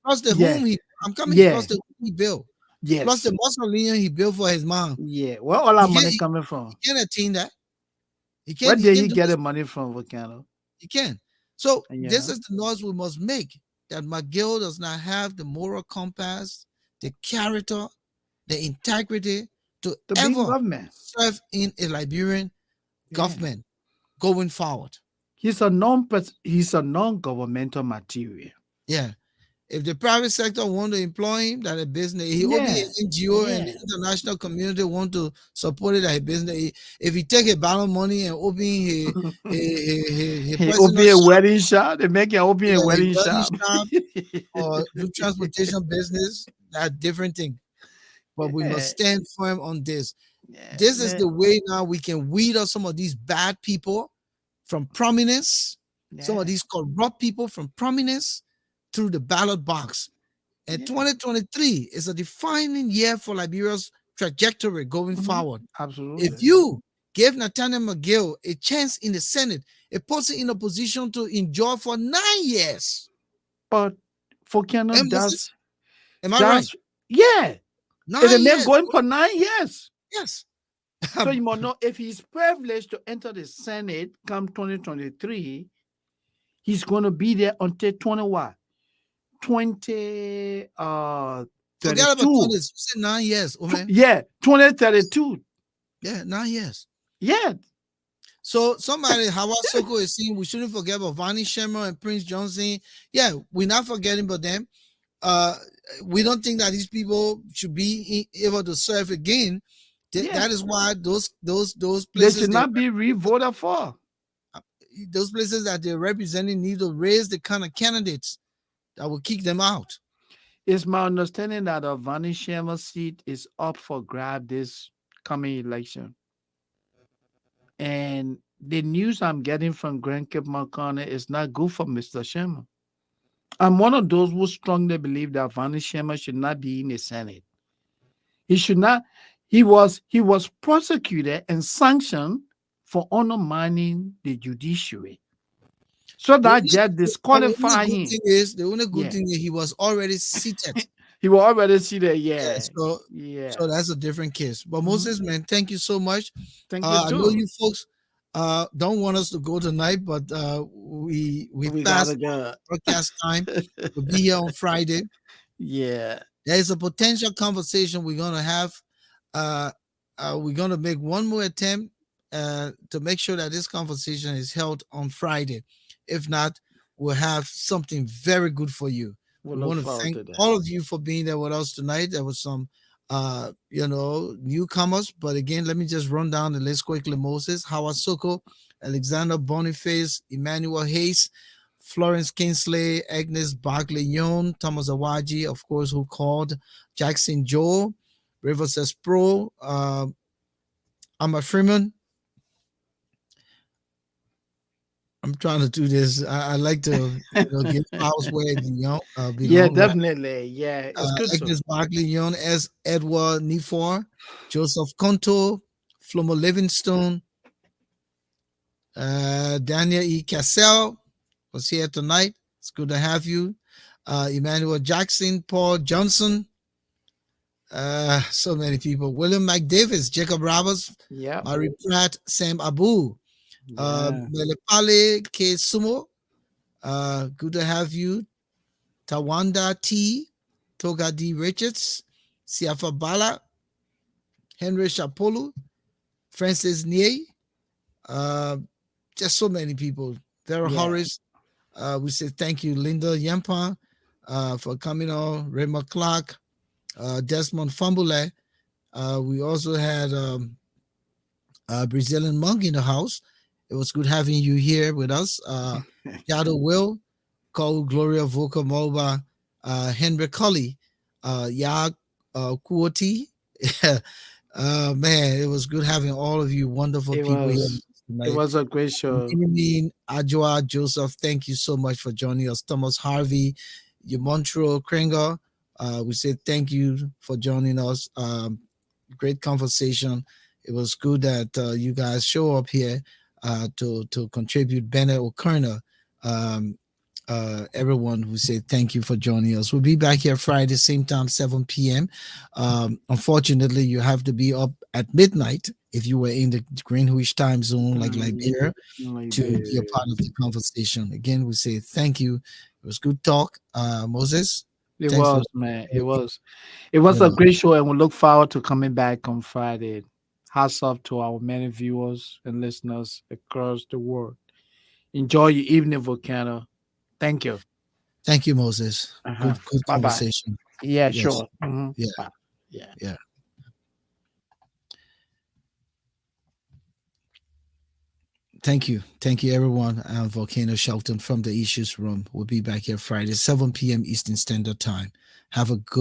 Plus the yeah. home I'm coming. Yeah. Plus the home he built. Plus Yes. the mausoleum he built for his mom. Yeah. Where all He that can't, money he, coming from? he can't attain that. He Where can't. He did can he do get this. the money from, Volcano? He can. So this Yeah. is the noise we must make. That McGill does not have the moral compass, the character, the integrity to To be in ever government. serve in a Liberian Yeah. government going forward. He's a non-governmental material. Yeah. If the private sector want to employ him, that a business, he open Yeah. an NGO and the Yeah. international community want to support it as a business. If he take a ballot money and open his He personal open a shop, wedding shop. They make him open a his wedding wedding shop. shop, or do transportation business, that different thing. But we must Yeah. stand firm on this. Yeah. This is the way now we can weed out some of these bad people from prominence, some of Yeah. these corrupt people from prominence through the ballot box. And Yeah. 2023 is a defining year for Liberia's trajectory going forward. Absolutely. If you give Nathaniel McGill a chance in the Senate, it puts him in a position to enjoy for 9 years. But Volcano, Am I right? yeah. 9 It's a man years. going for 9 years. Yes. So you must know if he's privileged to enter the Senate come 2023, he's going to be there until 20 what? 20 Forget about 32. 20. You said 9 years. Oh, man. Yeah, 2032. Yeah, 9 years. Yeah. So somebody, Howard Soko is saying we shouldn't forget about Vonnie Sherman and Prince Johnson. Yeah, we're not forgetting about them. We don't think that these people should be able to serve again. Yeah. That is why those They places should not be re-voted for. those places that they're representing need to raise the kind of candidates that will kick them out. It's my understanding that a Vonnie Sherman seat is up for grab this coming election. And the news I'm getting from Grand Cape Marcona is not good for Mr. Sherman. I'm one of those who strongly believe that Vonnie Sherman should not be in the Senate. He should not. He was prosecuted and sanctioned for undermining the judiciary. So that just disqualify him. The only good Yeah. thing is he was already seated. He will already see that. Yeah. So Yeah. so that's a different case. But Moses, man, thank you so much. Thank you I know too. you folks don't want us to go tonight, but we We passed gotta go. broadcast time. We'll be here on Friday. Yeah. There is a potential conversation we're gonna have. We're gonna make one more attempt to make sure that this conversation is held on Friday. If not, we'll have something very good for you. We'll We look want to forward thank to that. all of you for being there with us tonight. There was some newcomers, but again, let me just run down the list quickly. Moses, Howard Soko, Alexander Boniface, Emmanuel Hayes, Florence Kingsley, Agnes Barkley Young, Thomas Awaji, of course, who called, Jackson Joe, Rivers Pro, Amma Freeman. I'm trying to do this. I like to give house where it belong. Yeah, definitely. Yeah, it's good. Agnes Barkley Young, as Edward Nifor, Joseph Conto, Flomo Livingstone, Daniel E. Cassell was here tonight. It's good to have you. Emmanuel Jackson, Paul Johnson, so many people. William McDavis, Jacob Roberts, Yeah. Mary Pratt, Sam Abu, Melepale K. Sumo, good to have you. Tawanda T, Toga D. Richards, Siafa Bala, Henry Shapolu, Francis Nie, just so many people. Vera Horace, we say thank you. Linda Yampa for coming on. Raymond Clark, Desmond Fambule. We also had Brazilian Monk in the house. It was good having you here with us. Yado Will, Cole Gloria Voka Moba, Henry Cully, Ya Kuoti. Man, it was good having all of you wonderful people here tonight. It was a great show. Mean Ajwa Joseph, thank you so much for joining us. Thomas Harvey, Yamontro Krenger, we say thank you for joining us. Great conversation. It was good that you guys show up here to contribute. Bennett O'Kerner, everyone who said thank you for joining us. We'll be back here Friday, same time, 7 p.m. Unfortunately, you have to be up at midnight if you were in the Greenwich time zone, like Liberia, to be a part of the conversation. Again, we say thank you. It was good talk. Moses? It was, man. It was a great show, and we look forward to coming back on Friday. Hats off to our many viewers and listeners across the world. Enjoy your evening, Volcano. Thank you. Thank you, Moses. Good Bye-bye. conversation. Yeah, Yes. sure. Yeah. Bye. Yeah. Yeah. Thank you. Thank you, everyone. I'm Volcano Shelton from the Issues Room. We'll be back here Friday, 7 p.m. Eastern Standard Time. Have a good